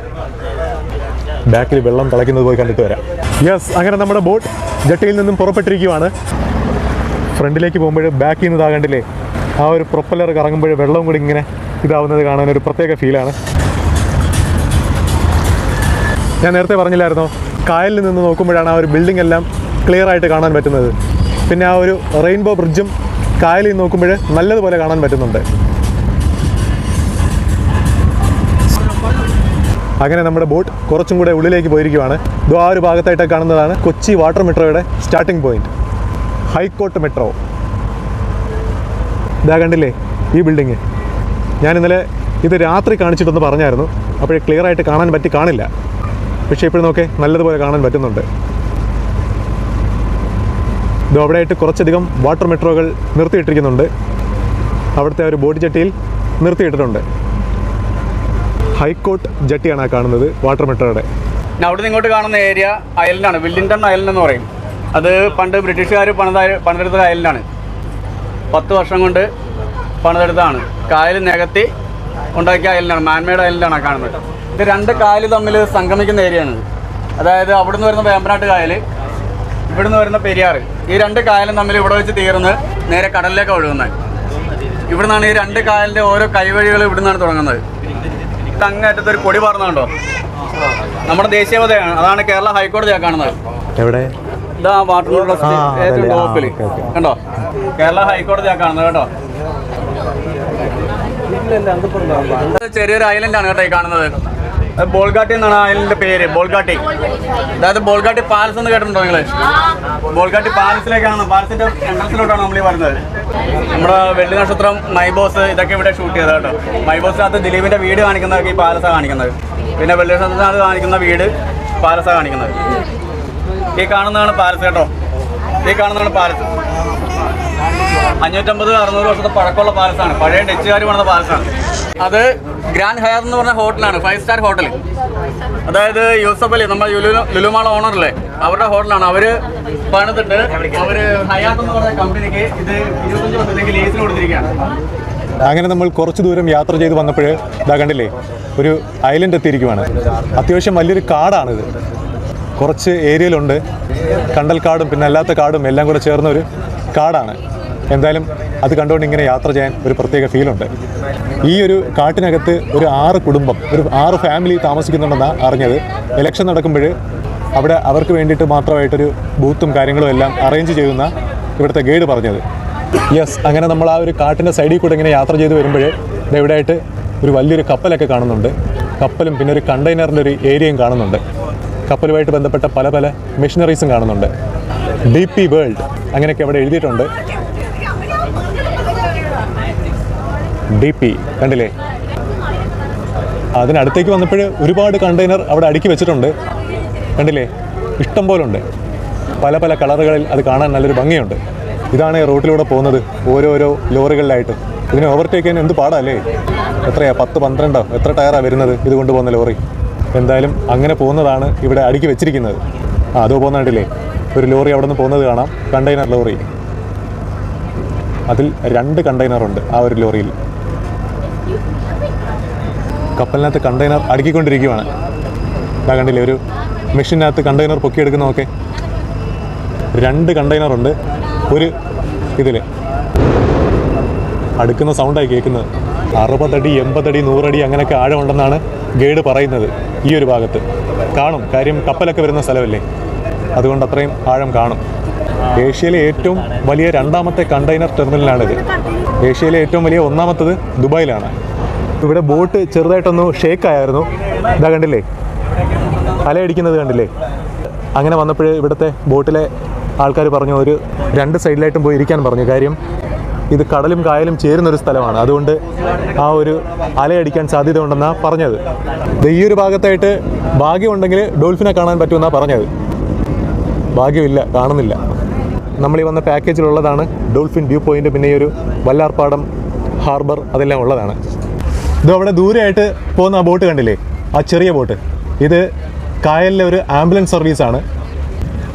ബാക്കിൽ വെള്ളം തിളയ്ക്കുന്നത് പോയി കണ്ടിട്ട് വരാം. യെസ്, അങ്ങനെ നമ്മുടെ ബോട്ട് ജട്ടിയിൽ നിന്നും പുറപ്പെട്ടിരിക്കുകയാണ്. ഫ്രണ്ടിലേക്ക് പോകുമ്പോൾ ബാക്കിൽ നിന്ന് ഇതാകണ്ടില്ലേ, ആ ഒരു പ്രൊപ്പല്ലർ കറങ്ങുമ്പോൾ വെള്ളവും കൂടി ഇങ്ങനെ ഇതാവുന്നത് കാണാൻ ഒരു പ്രത്യേക ഫീലാണ്. ഞാൻ നേരത്തെ പറഞ്ഞില്ലായിരുന്നോ, കായലിൽ നിന്ന് നോക്കുമ്പോഴാണ് ആ ഒരു ബിൽഡിംഗ് എല്ലാം ക്ലിയർ ആയിട്ട് കാണാൻ പറ്റുന്നത്. പിന്നെ ആ ഒരു റെയിൻബോ ബ്രിഡ്ജും കായലിൽ നിന്ന് നോക്കുമ്പോൾ നല്ലതുപോലെ കാണാൻ പറ്റുന്നുണ്ട്. അങ്ങനെ നമ്മുടെ ബോട്ട് കുറച്ചും കൂടെ ഉള്ളിലേക്ക് പോയിരിക്കുകയാണ്. ഇത് ആ ഒരു ഭാഗത്തായിട്ട് കാണുന്നതാണ് കൊച്ചി വാട്ടർ മെട്രോയുടെ സ്റ്റാർട്ടിംഗ് പോയിന്റ്, ഹൈക്കോർട്ട് മെട്രോ. ഇതാ കണ്ടില്ലേ ഈ ബിൽഡിങ്. ഞാൻ ഇന്നലെ ഇത് രാത്രി കാണിച്ചിട്ടൊന്ന് പറഞ്ഞായിരുന്നു, അപ്പോഴേ ക്ലിയർ ആയിട്ട് കാണാൻ കാണില്ല. പക്ഷേ ഇപ്പോഴും നോക്കേ നല്ലതുപോലെ കാണാൻ പറ്റുന്നുണ്ട്. ഇത് അവിടെയായിട്ട് കുറച്ചധികം വാട്ടർ മെട്രോകൾ നിർത്തിയിട്ടിരിക്കുന്നുണ്ട്. അവിടുത്തെ ഒരു ബോട്ട് ജട്ടിയിൽ നിർത്തിയിട്ടിട്ടുണ്ട്. ഹൈക്കോർട്ട് ജട്ടിയാണ് ആ കാണുന്നത് വാട്ടർ മെട്രോയുടെ. അവിടെ നിന്ന് ഇങ്ങോട്ട് കാണുന്ന ഏരിയ ഐലൻഡാണ്, വില്ലിംഗ്ടൺ ഐലൻഡ് എന്ന് പറയും. അത് പണ്ട് ബ്രിട്ടീഷുകാർ പണിതെടുത്ത ഐലൻഡാണ്. 10 വർഷം കൊണ്ട് പണിതെടുത്താണ്. കായൽ നികത്തി ഉണ്ടാക്കിയ ഐലൻഡാണ്, മാൻമെയ്ഡ് ഐലൻഡാണ് കാണുന്നത്. ഇത് 2 കായൽ തമ്മിൽ സംഗമിക്കുന്ന ഏരിയയാണ്. അതായത് അവിടെ നിന്ന് വരുന്ന വേമ്പനാട്ട് കായൽ, ഇവിടെ നിന്ന് വരുന്ന പെരിയാർ. ഈ 2 കായലും തമ്മിൽ ഇവിടെ വെച്ച് തീർന്ന് നേരെ കടലിലേക്ക് ഒഴുകുന്നത്. ഇവിടെ നിന്നാണ് ഈ 2 കായലിൻ്റെ ഓരോ കൈവഴികൾ ഇവിടെ നിന്നാണ് തുടങ്ങുന്നത്. അങ്ങേറ്റത്ത് ഒരു കൊടി പറന്നുണ്ടോ, നമ്മുടെ ദേശീയപതയാണ്. അതാണ് കേരള ഹൈക്കോടതിയാണ് കാണുന്നത്. എവിടെ? ഇതാ വാട്ടർ ഏറ്റവും ടോപ്പിൽ കണ്ടോ, കേരള ഹൈക്കോടതിയാണ് കാണുന്നത് കേട്ടോ. ചെറിയൊരു ഐലൻഡാണ് കേട്ടോ ഈ കാണുന്നത്. ബോൾഗാട്ടി എന്നാണ് ഐലൻഡിന്റെ പേര്, ബോൾഗാട്ടി. അതായത് ബോൾഗാട്ടി പാലസ് എന്ന് കേട്ടിട്ടുണ്ടോ നിങ്ങൾ? ബോൾഗാട്ടി പാലസിലേക്കാണ്, പാലസിന്റെ എൻട്രൻസിലോട്ടാണ് നമ്മൾ ഈ വരുന്നത്. നമ്മുടെ വെള്ളി നക്ഷത്രം, മൈബോസ് ഇതൊക്കെ ഇവിടെ ഷൂട്ട് ചെയ്തത് കേട്ടോ. മൈബോസിനകത്ത് ദിലീപിന്റെ വീട് കാണിക്കുന്നതൊക്കെ ഈ പാലസാണ് കാണിക്കുന്നത്. പിന്നെ വെള്ളി നക്ഷത്രത്തിനകത്ത് കാണിക്കുന്ന വീട് പാലസാണ് കാണിക്കുന്നത്. ഈ കാണുന്നതാണ് പാലസ് കേട്ടോ. ഈ കാണുന്നതാണ് പാലസ്. 550-600 വർഷത്തെ പഴക്കമുള്ള പാലസാണ്. പഴയ ഡച്ചുകാർ പണിത പാലസാണ്. അത് ഗ്രാൻഡ് ഹയർ എന്ന് പറഞ്ഞ ഹോട്ടലാണ്, 5 സ്റ്റാർ ഹോട്ടൽ. അതായത് യൂസഫ് അലി, നമ്മുടെ ലുലുമാൾ ഓണറല്ലേ, അവരുടെ ഹോട്ടലാണ്. അവർ പണിതിട്ട് അവർ ഹയാത്ത് എന്ന് പറഞ്ഞ കമ്പനിക്ക് ഇത് 25 വർഷത്തേക്ക് ലീസിന് കൊടുത്തിരിക്കുകയാണ്. അങ്ങനെ നമ്മൾ കുറച്ച് ദൂരം യാത്ര ചെയ്ത് വന്നപ്പോൾ ഇതാ കണ്ടില്ലേ ഒരു ഐലൻഡ് എത്തിയിരിക്കുവാണ്. അത്യാവശ്യം വലിയൊരു കാടാണിത്. കുറച്ച് ഏരിയയിലുണ്ട് കണ്ടൽക്കാടും പിന്നെ അല്ലാത്ത കാടും എല്ലാം കൂടെ ചേർന്ന ഒരു കാടാണ്. എന്തായാലും അത് കണ്ടുകൊണ്ട് ഇങ്ങനെ യാത്ര ചെയ്യാൻ ഒരു പ്രത്യേക ഫീലുണ്ട്. ഈ ഒരു കാട്ടിനകത്ത് ഒരു 6 കുടുംബം, ഒരു 6 ഫാമിലി താമസിക്കുന്നുണ്ടെന്നാണ് അറിഞ്ഞത്. ഇലക്ഷൻ നടക്കുമ്പോൾ അവിടെ അവർക്ക് വേണ്ടിയിട്ട് മാത്രമായിട്ടൊരു ബൂത്തും കാര്യങ്ങളും എല്ലാം അറേഞ്ച് ചെയ്യുന്ന ഇവിടുത്തെ ഗൈഡ് പറഞ്ഞത്. യെസ്, അങ്ങനെ നമ്മൾ ആ ഒരു കാട്ടിൻ്റെ സൈഡിൽ കൂടെ ഇങ്ങനെ യാത്ര ചെയ്ത് വരുമ്പോൾ ഇവിടെയായിട്ട് ഒരു വലിയൊരു കപ്പലൊക്കെ കാണുന്നുണ്ട്. കപ്പലും പിന്നെ ഒരു കണ്ടെയ്നറിൻ്റെ ഒരു ഏരിയയും കാണുന്നുണ്ട്. കപ്പലുമായിട്ട് ബന്ധപ്പെട്ട പല പല മെഷീനറീസും കാണുന്നുണ്ട്. DP വേൾഡ് അങ്ങനെയൊക്കെ അവിടെ എഴുതിയിട്ടുണ്ട്. DP കണ്ടില്ലേ? അതിനടുത്തേക്ക് വന്നപ്പോൾ ഒരുപാട് കണ്ടെയ്നർ അവിടെ അടുക്കി വെച്ചിട്ടുണ്ട്. കണ്ടില്ലേ, ഇഷ്ടം പോലെ ഉണ്ട്. പല പല കളറുകളിൽ അത് കാണാൻ നല്ലൊരു ഭംഗിയുണ്ട്. ഇതാണ് റോട്ടിലൂടെ പോകുന്നത്, ഓരോരോ ലോറികളിലായിട്ട്. ഇതിനെ ഓവർടേക്ക് ചെയ്യാൻ എന്ത് പാടല്ലേ? എത്രയാ, 10-12 എത്ര ടയറാണ് വരുന്നത് ഇത് കൊണ്ടുപോകുന്ന ലോറി. എന്തായാലും അങ്ങനെ പോകുന്നതാണ് ഇവിടെ അടുക്കി വെച്ചിരിക്കുന്നത്. അതോ പോകുന്ന കണ്ടില്ലേ, ഒരു ലോറി അവിടെ നിന്ന് പോകുന്നത് കാണാം, കണ്ടെയ്നർ ലോറി. അതിൽ 2 കണ്ടെയ്നറുണ്ട് ആ ഒരു ലോറിയിൽ. കപ്പലിനകത്ത് കണ്ടെയ്നർ അടുക്കിക്കൊണ്ടിരിക്കുകയാണ്. ഇതാ കണ്ടില്ലേ, ഒരു മെഷീനകത്ത് കണ്ടെയ്നർ പൊക്കിയെടുക്കുന്നതൊക്കെ. 2 കണ്ടെയ്നറുണ്ട് ഒരു ഇതിൽ. അടുക്കുന്ന സൗണ്ടായി കേൾക്കുന്നത്. 60 അടി 80 അടി 100 അടി അങ്ങനെയൊക്കെ ആഴമുണ്ടെന്നാണ് ഗൈഡ് പറയുന്നത്. ഈ ഒരു ഭാഗത്ത് കാണും, കാര്യം കപ്പലൊക്കെ വരുന്ന സ്ഥലമല്ലേ, അതുകൊണ്ട് അത്രയും ആഴം കാണും. ഏഷ്യയിലെ ഏറ്റവും വലിയ 2ാമത്തെ കണ്ടെയ്നർ ടെർമിനലാണിത്. ഏഷ്യയിലെ ഏറ്റവും വലിയ 1ാമത്തത് ദുബായിലാണ്. ഇവിടെ ബോട്ട് ചെറുതായിട്ടൊന്ന് ഷേക്ക് ആയിരുന്നു. ഇതാ കണ്ടില്ലേ, അലയടിക്കുന്നത് കണ്ടില്ലേ. അങ്ങനെ വന്നപ്പോൾ ഇവിടുത്തെ ബോട്ടിലെ ആൾക്കാർ പറഞ്ഞു ഒരു 2 സൈഡിലായിട്ടും പോയി ഇരിക്കാൻ പറഞ്ഞു. കാര്യം ഇത് കടലും കായലും ചേരുന്നൊരു സ്ഥലമാണ്, അതുകൊണ്ട് ആ ഒരു അലയടിക്കാൻ സാധ്യത ഉണ്ടെന്നാണ് പറഞ്ഞത്. ഈ ഒരു ഭാഗത്തായിട്ട് ഭാഗ്യമുണ്ടെങ്കിൽ ഡോൾഫിനെ കാണാൻ പറ്റുമെന്നാണ് പറഞ്ഞത്. ഭാഗ്യമില്ല, കാണുന്നില്ല. നമ്മൾ ഈ വന്ന പാക്കേജിലുള്ളതാണ് ഡോൾഫിൻ വ്യൂ പോയിൻ്റ്, പിന്നെ ഈ ഒരു വല്ലാർപാടം ഹാർബർ അതെല്ലാം ഉള്ളതാണ്. ഇത് അവിടെ ദൂരെയായിട്ട് പോകുന്ന ആ ബോട്ട് കണ്ടില്ലേ, ആ ചെറിയ ബോട്ട്, ഇത് കായലിലെ ഒരു ആംബുലൻസ് സർവീസാണ്.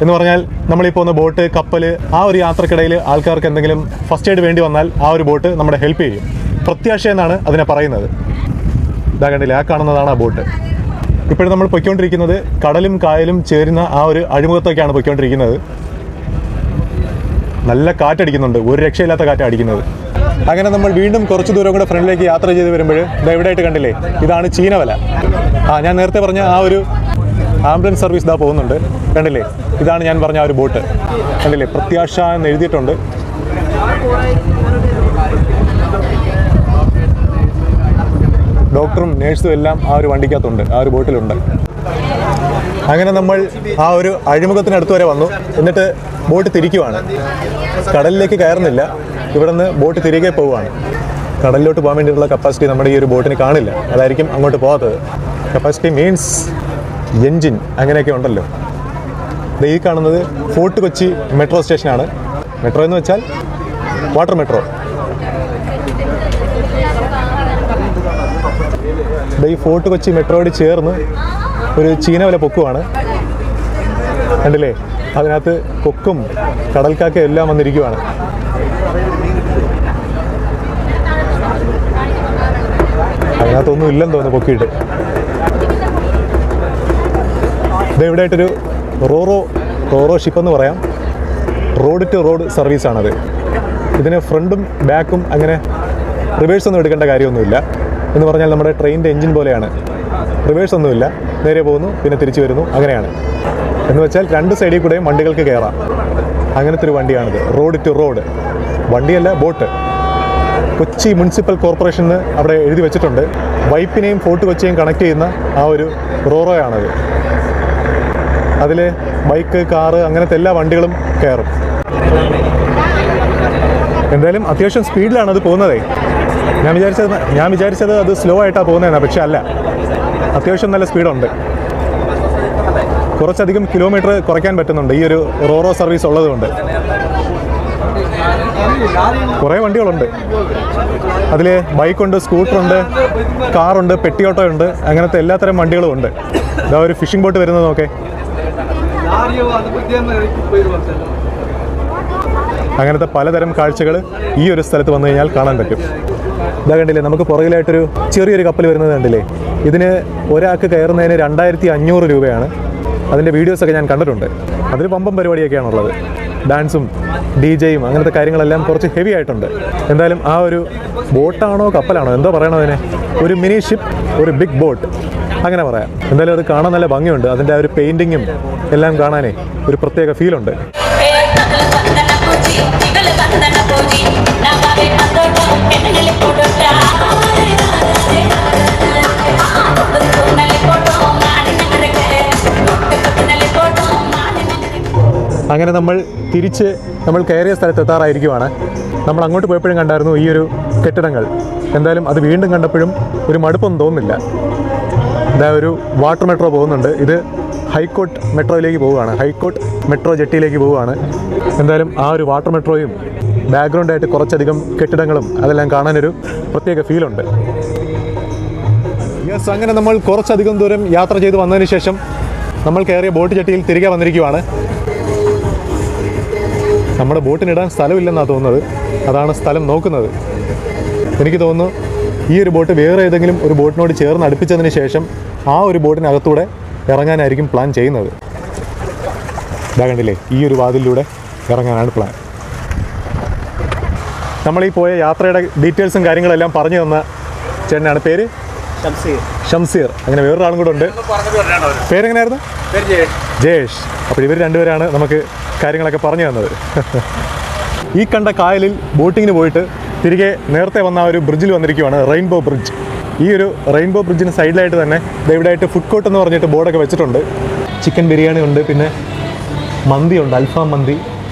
എന്ന് പറഞ്ഞാൽ നമ്മളീ പോകുന്ന ബോട്ട്, കപ്പൽ, ആ ഒരു യാത്രക്കിടയിൽ ആൾക്കാർക്ക് എന്തെങ്കിലും ഫസ്റ്റ് എയ്ഡ് വേണ്ടി വന്നാൽ ആ ഒരു ബോട്ട് നമ്മുടെ ഹെൽപ്പ് ചെയ്യും. പ്രത്യാശ എന്നാണ് അതിനെ പറയുന്നത്. ഇതാ കണ്ടില്ലേ, ആ കാണുന്നതാണ് ആ ബോട്ട്. ഇപ്പോഴും നമ്മൾ പൊയ്ക്കൊണ്ടിരിക്കുന്നത് കടലും കായലും ചേരുന്ന ആ ഒരു അഴിമുഖത്തൊക്കെയാണ് പൊയ്ക്കൊണ്ടിരിക്കുന്നത്. നല്ല കാറ്റടിക്കുന്നുണ്ട്, ഒരു രക്ഷയില്ലാത്ത കാറ്റ് അടിക്കുന്നത്. അങ്ങനെ നമ്മൾ വീണ്ടും കുറച്ച് ദൂരം കൂടെ ഫ്രണ്ടിലേക്ക് യാത്ര ചെയ്ത് വരുമ്പോൾ ഇതാ ഇവിടെയായിട്ട് കണ്ടില്ലേ, ഇതാണ് ചീനവല. ഞാൻ നേരത്തെ പറഞ്ഞ ആ ഒരു ആംബുലൻസ് സർവീസ് ഇതാ പോകുന്നുണ്ട്, കണ്ടില്ലേ, ഇതാണ് ഞാൻ പറഞ്ഞ ആ ഒരു ബോട്ട്, കണ്ടില്ലേ, പ്രത്യാശ എന്ന് എഴുതിയിട്ടുണ്ട്. ഡോക്ടറും നേഴ്സും എല്ലാം ആ ഒരു വണ്ടിക്കകത്തുണ്ട്, ആ ഒരു ബോട്ടിലുണ്ട്. അങ്ങനെ നമ്മൾ ആ ഒരു അഴിമുഖത്തിനടുത്ത് വരെ വന്നു. എന്നിട്ട് ബോട്ട് തിരിക്കുവാണ്, കടലിലേക്ക് കയറുന്നില്ല, ഇവിടെ നിന്ന് ബോട്ട് തിരികെ പോവുകയാണ്. കടലിലോട്ട് പോകാൻ വേണ്ടിയിട്ടുള്ള കപ്പാസിറ്റി നമ്മുടെ ഈ ഒരു ബോട്ടിന് കാണില്ല, അതായിരിക്കും അങ്ങോട്ട് പോകാത്തത്. കപ്പാസിറ്റി മീൻസ് എൻജിൻ അങ്ങനെയൊക്കെ ഉണ്ടല്ലോ. ഈ കാണുന്നത് ഫോർട്ട് കൊച്ചി മെട്രോ സ്റ്റേഷനാണ്. മെട്രോ എന്ന് വെച്ചാൽ വാട്ടർ മെട്രോ. ഈ ഫോർട്ട് കൊച്ചി മെട്രോയോട് ചേർന്ന് ഒരു ചീനവല പൊക്കുവാണ്, കണ്ടില്ലേ, അതിനകത്ത് കൊക്കും കടൽക്കാക്കയും എല്ലാം വന്നിരിക്കുവാണ്. അതിനകത്തൊന്നും ഇല്ലെന്ന് തോന്നുന്നു പൊക്കിയിട്ട്. ഇത് ഇവിടെയായിട്ടൊരു റോറോ ഷിപ്പ് എന്ന് പറയാം, റോഡ് ടു റോഡ് സർവീസാണത്. ഇതിന് ഫ്രണ്ടും ബാക്കും അങ്ങനെ റിവേഴ്സ് ഒന്നും എടുക്കേണ്ട കാര്യമൊന്നുമില്ല. എന്ന് പറഞ്ഞാൽ നമ്മുടെ ട്രെയിനിൻ്റെ എൻജിൻ പോലെയാണ്, റിവേഴ്സ് ഒന്നുമില്ല, നേരെ പോകുന്നു പിന്നെ തിരിച്ചു വരുന്നു, അങ്ങനെയാണ്. എന്ന് വെച്ചാൽ 2 സൈഡിൽ കൂടെയും വണ്ടികൾക്ക് കയറാം. അങ്ങനത്തെ ഒരു വണ്ടിയാണിത്, റോഡ് ടു റോഡ്. വണ്ടിയല്ല, ബോട്ട്. കൊച്ചി മുനിസിപ്പൽ കോർപ്പറേഷൻ എന്ന് അവിടെ എഴുതി വെച്ചിട്ടുണ്ട്. വൈപ്പിനെയും ഫോർട്ട് കൊച്ചിയെയും കണക്ട് ചെയ്യുന്ന ആ ഒരു റോറോയാണത്. അതിൽ ബൈക്ക്, കാറ് അങ്ങനത്തെ എല്ലാ വണ്ടികളും കയറും. എന്തായാലും അത്യാവശ്യം സ്പീഡിലാണ് അത് പോകുന്നതേ. ഞാൻ വിചാരിച്ചത് അത് സ്ലോ ആയിട്ടാണ് പോകുന്നതെന്നാണ്, പക്ഷെ അല്ല, അത്യാവശ്യം നല്ല സ്പീഡുണ്ട്. കുറച്ചധികം കിലോമീറ്റർ കുറയ്ക്കാൻ പറ്റുന്നുണ്ട് ഈ ഒരു റോറോ സർവീസ് ഉള്ളതുകൊണ്ട്. കുറേ വണ്ടികളുണ്ട്, അതിൽ ബൈക്കുണ്ട്, സ്കൂട്ടറുണ്ട്, കാറുണ്ട്, പെട്ടിയോട്ടോ ഉണ്ട്, അങ്ങനത്തെ എല്ലാത്തരം വണ്ടികളും ഉണ്ട്. ഇതാ ഒരു ഫിഷിംഗ് ബോട്ട് വരുന്നത് നോക്കേ. അങ്ങനത്തെ പലതരം കാഴ്ചകൾ ഈ ഒരു സ്ഥലത്ത് വന്നു കഴിഞ്ഞാൽ കാണാൻ പറ്റും. ഇതാ കണ്ടില്ലേ, നമുക്ക് പുറകിലായിട്ടൊരു ചെറിയൊരു കപ്പൽ വരുന്നത് കണ്ടില്ലേ. ഇതിന് ഒരാൾക്ക് കയറുന്നതിന് 2500 രൂപയാണ്. അതിൻ്റെ വീഡിയോസൊക്കെ ഞാൻ കണ്ടിട്ടുണ്ട്. അതിൽ പമ്പം പരിപാടിയൊക്കെയാണുള്ളത്, ഡാൻസും DJ-യും അങ്ങനത്തെ കാര്യങ്ങളെല്ലാം കുറച്ച് ഹെവി ആയിട്ടുണ്ട്. എന്തായാലും ആ ഒരു ബോട്ടാണോ കപ്പലാണോ എന്തോ പറയണോ അതിനെ, ഒരു മിനി ഷിപ്പ്, ഒരു ബിഗ് ബോട്ട് അങ്ങനെ പറയാം. എന്തായാലും അത് കാണാൻ നല്ല ഭംഗിയുണ്ട്. അതിൻ്റെ ആ ഒരു പെയിൻറ്റിങ്ങും എല്ലാം കാണാനേ ഒരു പ്രത്യേക ഫീലുണ്ട്. അങ്ങനെ നമ്മൾ കയറിയ സ്ഥലത്ത് എത്താറായിരിക്കുവാണ്. നമ്മൾ അങ്ങോട്ട് പോയപ്പോഴും കണ്ടായിരുന്നു ഈ ഒരു കെട്ടിടങ്ങൾ. എന്തായാലും അത് വീണ്ടും കണ്ടപ്പോഴും ഒരു മടുപ്പൊന്നും തോന്നുന്നില്ല. ഇതാ ഒരു വാട്ടർ മെട്രോ പോകുന്നുണ്ട്. ഇത് ഹൈക്കോർട്ട് മെട്രോയിലേക്ക് പോവുകയാണ്, ഹൈക്കോർട്ട് മെട്രോ ജെട്ടിയിലേക്ക് പോവുകയാണ്. എന്തായാലും ആ ഒരു വാട്ടർ മെട്രോയും ബാക്ക്ഗ്രൗണ്ടായിട്ട് കുറച്ചധികം കെട്ടിടങ്ങളും അതെല്ലാം കാണാനൊരു പ്രത്യേക ഫീലുണ്ട്. യെസ്, അങ്ങനെ നമ്മൾ കുറച്ചധികം ദൂരം യാത്ര ചെയ്ത് വന്നതിന് ശേഷം നമ്മൾ കയറിയ ബോട്ട് ജെട്ടിയിൽ തിരികെ വന്നിരിക്കുകയാണ്. നമ്മുടെ ബോട്ടിനിടാൻ സ്ഥലമില്ലെന്നാണ് തോന്നുന്നത്, അതാണ് സ്ഥലം നോക്കുന്നത്. എനിക്ക് തോന്നുന്നു ഈ ഒരു ബോട്ട് വേറെ ഏതെങ്കിലും ഒരു ബോട്ടിനോട് ചേർന്ന് അടുപ്പിച്ചതിന് ശേഷം ആ ഒരു ബോട്ടിനകത്തൂടെ ഇറങ്ങാനായിരിക്കും പ്ലാൻ ചെയ്യുന്നത്. ഇതാ കണ്ടില്ലേ, ഈ ഒരു വാതിലിലൂടെ ഇറങ്ങാനാണ് പ്ലാൻ. നമ്മളീ പോയ യാത്രയുടെ ഡീറ്റെയിൽസും കാര്യങ്ങളെല്ലാം പറഞ്ഞു തന്ന ചേട്ടനാണ്. പേര് ഷംസീർ. അങ്ങനെ വേറൊരാളും കൂടെ ഉണ്ട്. പേരെങ്ങനെയായിരുന്നു? ജയേഷ്. അപ്പോൾ ഇവർ രണ്ടുപേരാണ് നമുക്ക് കാര്യങ്ങളൊക്കെ പറഞ്ഞു തന്നത്. ഈ കണ്ട കായലിൽ ബോട്ടിങ്ങിന് പോയിട്ട് തിരികെ നേരത്തെ വന്ന ആ ഒരു ബ്രിഡ്ജിൽ വന്നിരിക്കുകയാണ്, റെയിൻബോ ബ്രിഡ്ജ്. ഈ ഒരു റെയിൻബോ ബ്രിഡ്ജിന് സൈഡിലായിട്ട് തന്നെ ഇവിടെയായിട്ട് ഫുഡ് കോർട്ട് എന്ന് പറഞ്ഞിട്ട് ബോർഡൊക്കെ വെച്ചിട്ടുണ്ട്. ചിക്കൻ ബിരിയാണി ഉണ്ട്, പിന്നെ മന്തിയുണ്ട്, അൽഫാം മന്തി,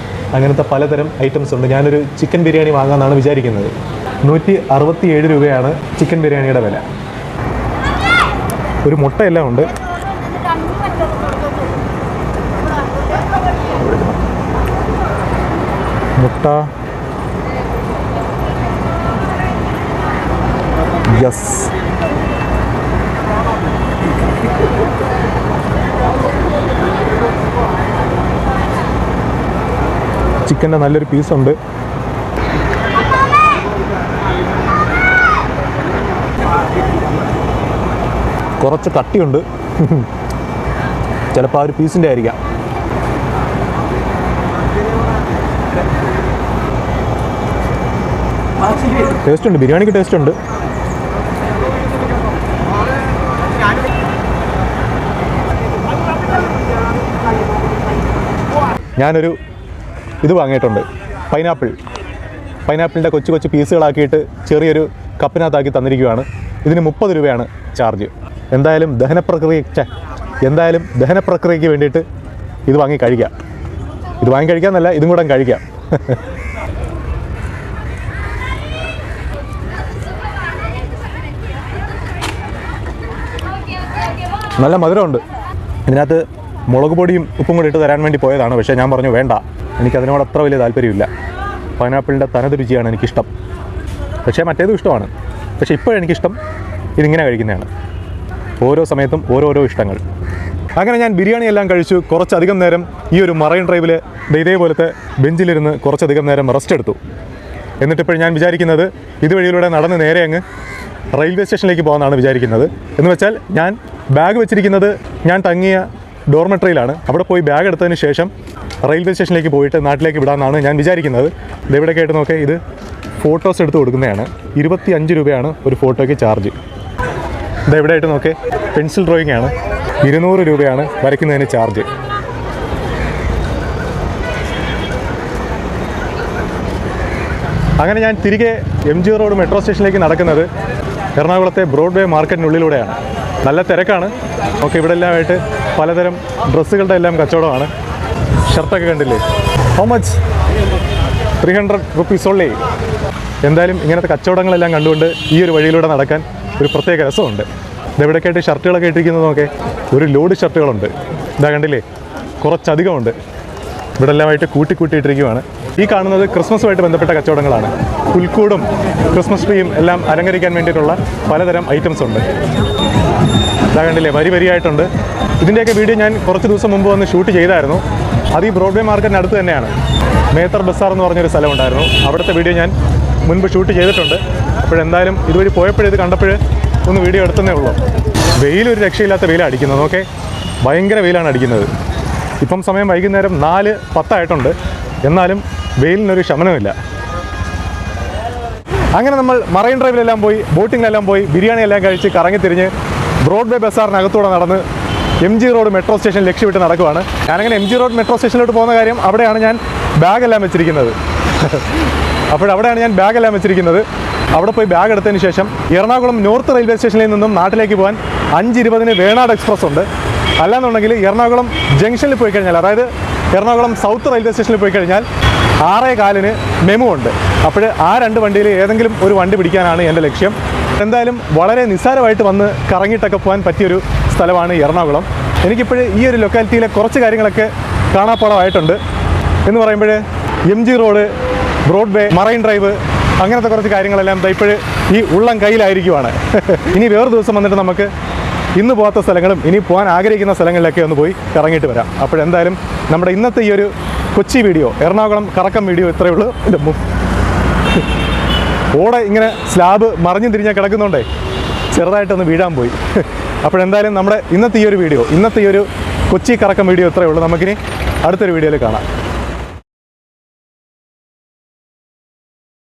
അങ്ങനത്തെ പലതരം ഐറ്റംസ് ഉണ്ട്. ഞാനൊരു ചിക്കൻ ബിരിയാണി വാങ്ങാമെന്നാണ് വിചാരിക്കുന്നത്. 167 രൂപയാണ് ചിക്കൻ ബിരിയാണിയുടെ വില. ഒരു മുട്ടയെല്ലാം ഉണ്ട്. മുട്ട, യെസ്, ചിക്കൻ്റെ നല്ലൊരു പീസുണ്ട്. കുറച്ച് കട്ടിയുണ്ട്, ചിലപ്പോൾ ആ ഒരു പീസിൻ്റെ ആയിരിക്കാം. ടേസ്റ്റ് ഉണ്ട്, ബിരിയാണിക്ക് ടേസ്റ്റ് ഉണ്ട്. ഞാനൊരു ഇത് വാങ്ങിയിട്ടുണ്ട്, പൈനാപ്പിളിൻ്റെ കൊച്ചു കൊച്ചു പീസുകളാക്കിയിട്ട് ചെറിയൊരു കപ്പിനകത്താക്കി തന്നിരിക്കുകയാണ്. ഇതിന് 30 രൂപയാണ് ചാർജ്. എന്തായാലും ദഹനപ്രക്രിയയ്ക്ക് വേണ്ടിയിട്ട് ഇത് വാങ്ങി കഴിക്കാം. ഇത് വാങ്ങി കഴിക്കാമെന്നല്ല, ഇതും കൂടെ കഴിക്കാം. നല്ല മധുരമുണ്ട്. ഇതിനകത്ത് മുളക് പൊടിയും ഉപ്പും കൂടി ഇട്ട് തരാൻ വേണ്ടി പോയതാണ്. പക്ഷേ ഞാൻ പറഞ്ഞു വേണ്ട, എനിക്കതിനോട് അത്ര വലിയ താല്പര്യമില്ല. പൈനാപ്പിളിൻ്റെ തനത് രുചിയാണ് എനിക്കിഷ്ടം. പക്ഷേ മറ്റേതും ഇഷ്ടമാണ്. പക്ഷേ ഇപ്പോഴെനിക്കിഷ്ടം ഇതിങ്ങനെ കഴിക്കുന്നതാണ്. ഓരോ സമയത്തും ഓരോരോ ഇഷ്ടങ്ങൾ. അങ്ങനെ ഞാൻ ബിരിയാണി എല്ലാം കഴിച്ചു. കുറച്ചധികം നേരം ഈ ഒരു മറൈൻ ഡ്രൈവിൽ ഇതേപോലത്തെ ബെഞ്ചിലിരുന്ന് കുറച്ചധികം നേരം റെസ്റ്റ് എടുത്തു. എന്നിട്ടിപ്പോൾ ഞാൻ വിചാരിക്കുന്നത് ഇതുവഴിയിലൂടെ നടന്ന് നേരെ അങ്ങ് റെയിൽവേ സ്റ്റേഷനിലേക്ക് പോകാമെന്നാണ് വിചാരിക്കുന്നത്. എന്ന് വെച്ചാൽ ഞാൻ ബാഗ് വെച്ചിരിക്കുന്നത് ഞാൻ തങ്ങിയ ഡോർമെട്രിയിലാണ്. അവിടെ പോയി ബാഗ് എടുത്തതിന് ശേഷം റെയിൽവേ സ്റ്റേഷനിലേക്ക് പോയിട്ട് നാട്ടിലേക്ക് വിടാമെന്നാണ് ഞാൻ വിചാരിക്കുന്നത്. ഇതെവിടെ കേട്ട് നോക്കേ, ഇത് ഫോട്ടോസ് എടുത്ത് കൊടുക്കുന്നതാണ്. 25 രൂപയാണ് ഒരു ഫോട്ടോയ്ക്ക് ചാർജ്. ഇതെവിടെ ആയിട്ട് നോക്കേ, പെൻസിൽ ഡ്രോയിങ് ആണ്. 200 രൂപയാണ് വരയ്ക്കുന്നതിന് ചാർജ്. അങ്ങനെ ഞാൻ തിരികെ MG റോഡ് മെട്രോ സ്റ്റേഷനിലേക്ക് നടക്കുന്നത് എറണാകുളത്തെ ബ്രോഡ്വേ മാർക്കറ്റിനുള്ളിലൂടെയാണ്. നല്ല തിരക്കാണ്. ഓക്കെ, ഇവിടെ എല്ലാമായിട്ട് പലതരം ഡ്രസ്സുകളുടെ എല്ലാം കച്ചവടമാണ്. ഷർട്ടൊക്കെ കണ്ടില്ലേ? How much? 300 റുപ്പീസ് ഉള്ളേ. എന്തായാലും ഇങ്ങനത്തെ കച്ചവടങ്ങളെല്ലാം കണ്ടുകൊണ്ട് ഈ ഒരു വഴിയിലൂടെ നടക്കാൻ ഒരു പ്രത്യേക രസമുണ്ട്. ഇതെവിടെയൊക്കെ ആയിട്ട് ഷർട്ടുകളൊക്കെ ഇട്ടിരിക്കുന്നത് നോക്കെ, ഒരു ലോഡ് ഷർട്ടുകളുണ്ട്. ഇതാ കണ്ടില്ലേ, കുറച്ചധികമുണ്ട്. ഇവിടെ എല്ലാമായിട്ട് കൂട്ടിയിട്ടിരിക്കുകയാണ്. ഈ കാണുന്നത് ക്രിസ്മസുമായിട്ട് ബന്ധപ്പെട്ട കച്ചവടങ്ങളാണ്. പുൽക്കൂടും ക്രിസ്മസ് ട്രീയും എല്ലാം അലങ്കരിക്കാൻ വേണ്ടിയിട്ടുള്ള പലതരം ഐറ്റംസ് ഉണ്ട്. ഇതാ കണ്ടില്ലേ, വരിയായിട്ടുണ്ട്. ഇതിൻ്റെയൊക്കെ വീഡിയോ ഞാൻ കുറച്ച് ദിവസം മുമ്പ് വന്ന് ഷൂട്ട് ചെയ്തായിരുന്നു. അത് ഈ ബ്രോഡ്വേ മാർക്കറ്റിനടുത്ത് തന്നെയാണ്. മേത്തർ ബസാർ എന്ന് പറഞ്ഞൊരു സ്ഥലമുണ്ടായിരുന്നു. അവിടുത്തെ വീഡിയോ ഞാൻ മുൻപ് ഷൂട്ട് ചെയ്തിട്ടുണ്ട്. അപ്പോഴെന്തായാലും ഇതുവഴി പോയപ്പോഴിത് കണ്ടപ്പോൾ ഒന്ന് വീഡിയോ എടുത്തതേ ഉള്ളൂ. വെയിലൊരു രക്ഷയില്ലാത്ത വെയിലാണ് അടിക്കുന്നത്. ഓക്കെ, ഭയങ്കര വെയിലാണ് അടിക്കുന്നത്. ഇപ്പം സമയം വൈകുന്നേരം 4:10 ആയിട്ടുണ്ട്. എന്നാലും വെയിലിനൊരു ശമനമില്ല. അങ്ങനെ നമ്മൾ മറൈൻ ഡ്രൈവിലെല്ലാം പോയി, ബോട്ടിങ്ങിലെല്ലാം പോയി, ബിരിയാണി എല്ലാം കഴിച്ച് കറങ്ങിത്തിരിഞ്ഞ് ബ്രോഡ്വേ ബസാറിനകത്തൂടെ നടന്ന് MG റോഡ് മെട്രോ സ്റ്റേഷൻ ലക്ഷ്യമിട്ട് നടക്കുവാണ്. ഞാനങ്ങനെ MG റോഡ് മെട്രോ സ്റ്റേഷനിലോട്ട് പോകുന്ന കാര്യം, അവിടെയാണ് ഞാൻ ബാഗെല്ലാം വെച്ചിരിക്കുന്നത്. അവിടെ പോയി ബാഗ് എടുത്തതിന് ശേഷം എറണാകുളം നോർത്ത് റെയിൽവേ സ്റ്റേഷനിൽ നിന്നും നാട്ടിലേക്ക് പോകാൻ 5:20 വേണാട് എക്സ്പ്രസ് ഉണ്ട്. അല്ലാന്നുണ്ടെങ്കിൽ എറണാകുളം ജംഗ്ഷനിൽ പോയി കഴിഞ്ഞാൽ, അതായത് എറണാകുളം സൗത്ത് റെയിൽവേ സ്റ്റേഷനിൽ പോയി കഴിഞ്ഞാൽ 6:15 മെമു ഉണ്ട്. അപ്പോൾ ആ 2 വണ്ടിയിൽ ഏതെങ്കിലും ഒരു വണ്ടി പിടിക്കാനാണ് എൻ്റെ ലക്ഷ്യം. എന്തായാലും വളരെ നിസ്സാരമായിട്ട് വന്ന് കറങ്ങിയിട്ടൊക്കെ പോകാൻ പറ്റിയൊരു സ്ഥലമാണ് എറണാകുളം. എനിക്കിപ്പോൾ ഈ ഒരു ലൊക്കാലിറ്റിയിലെ കുറച്ച് കാര്യങ്ങളൊക്കെ കാണാപ്പാടമായിട്ടുണ്ട്. എന്ന് പറയുമ്പോൾ MG road, Broadway, marine drive, അങ്ങനത്തെ കുറച്ച് കാര്യങ്ങളെല്ലാം ഇപ്പോൾ ഈ ഉള്ളം കയ്യിലായിരിക്കുവാണ്. ഇനി വേറൊരു ദിവസം വന്നിട്ട് നമുക്ക് ഇന്ന് പോകാത്ത സ്ഥലങ്ങളും ഇനി പോകാൻ ആഗ്രഹിക്കുന്ന സ്ഥലങ്ങളിലൊക്കെ ഒന്ന് പോയി കറങ്ങിയിട്ട് വരാം. അപ്പോഴെന്തായാലും നമ്മുടെ ഇന്നത്തെ ഈ ഒരു കൊച്ചി വീഡിയോ, എറണാകുളം കറക്കം വീഡിയോ ഇത്രയേ ഉള്ളൂ. ഓടെ ഇങ്ങനെ സ്ലാബ് മറിഞ്ഞു തിരിഞ്ഞാൽ കിടക്കുന്നുണ്ടേ ചെറുതായിട്ടൊന്ന് വീഴാൻ പോയി. അപ്പോഴെന്തായാലും നമ്മുടെ ഇന്നത്തെ ഈ ഒരു കൊച്ചി കറക്കം വീഡിയോ ഇത്രയേ ഉള്ളൂ. നമുക്കിനി അടുത്തൊരു വീഡിയോയിൽ കാണാം.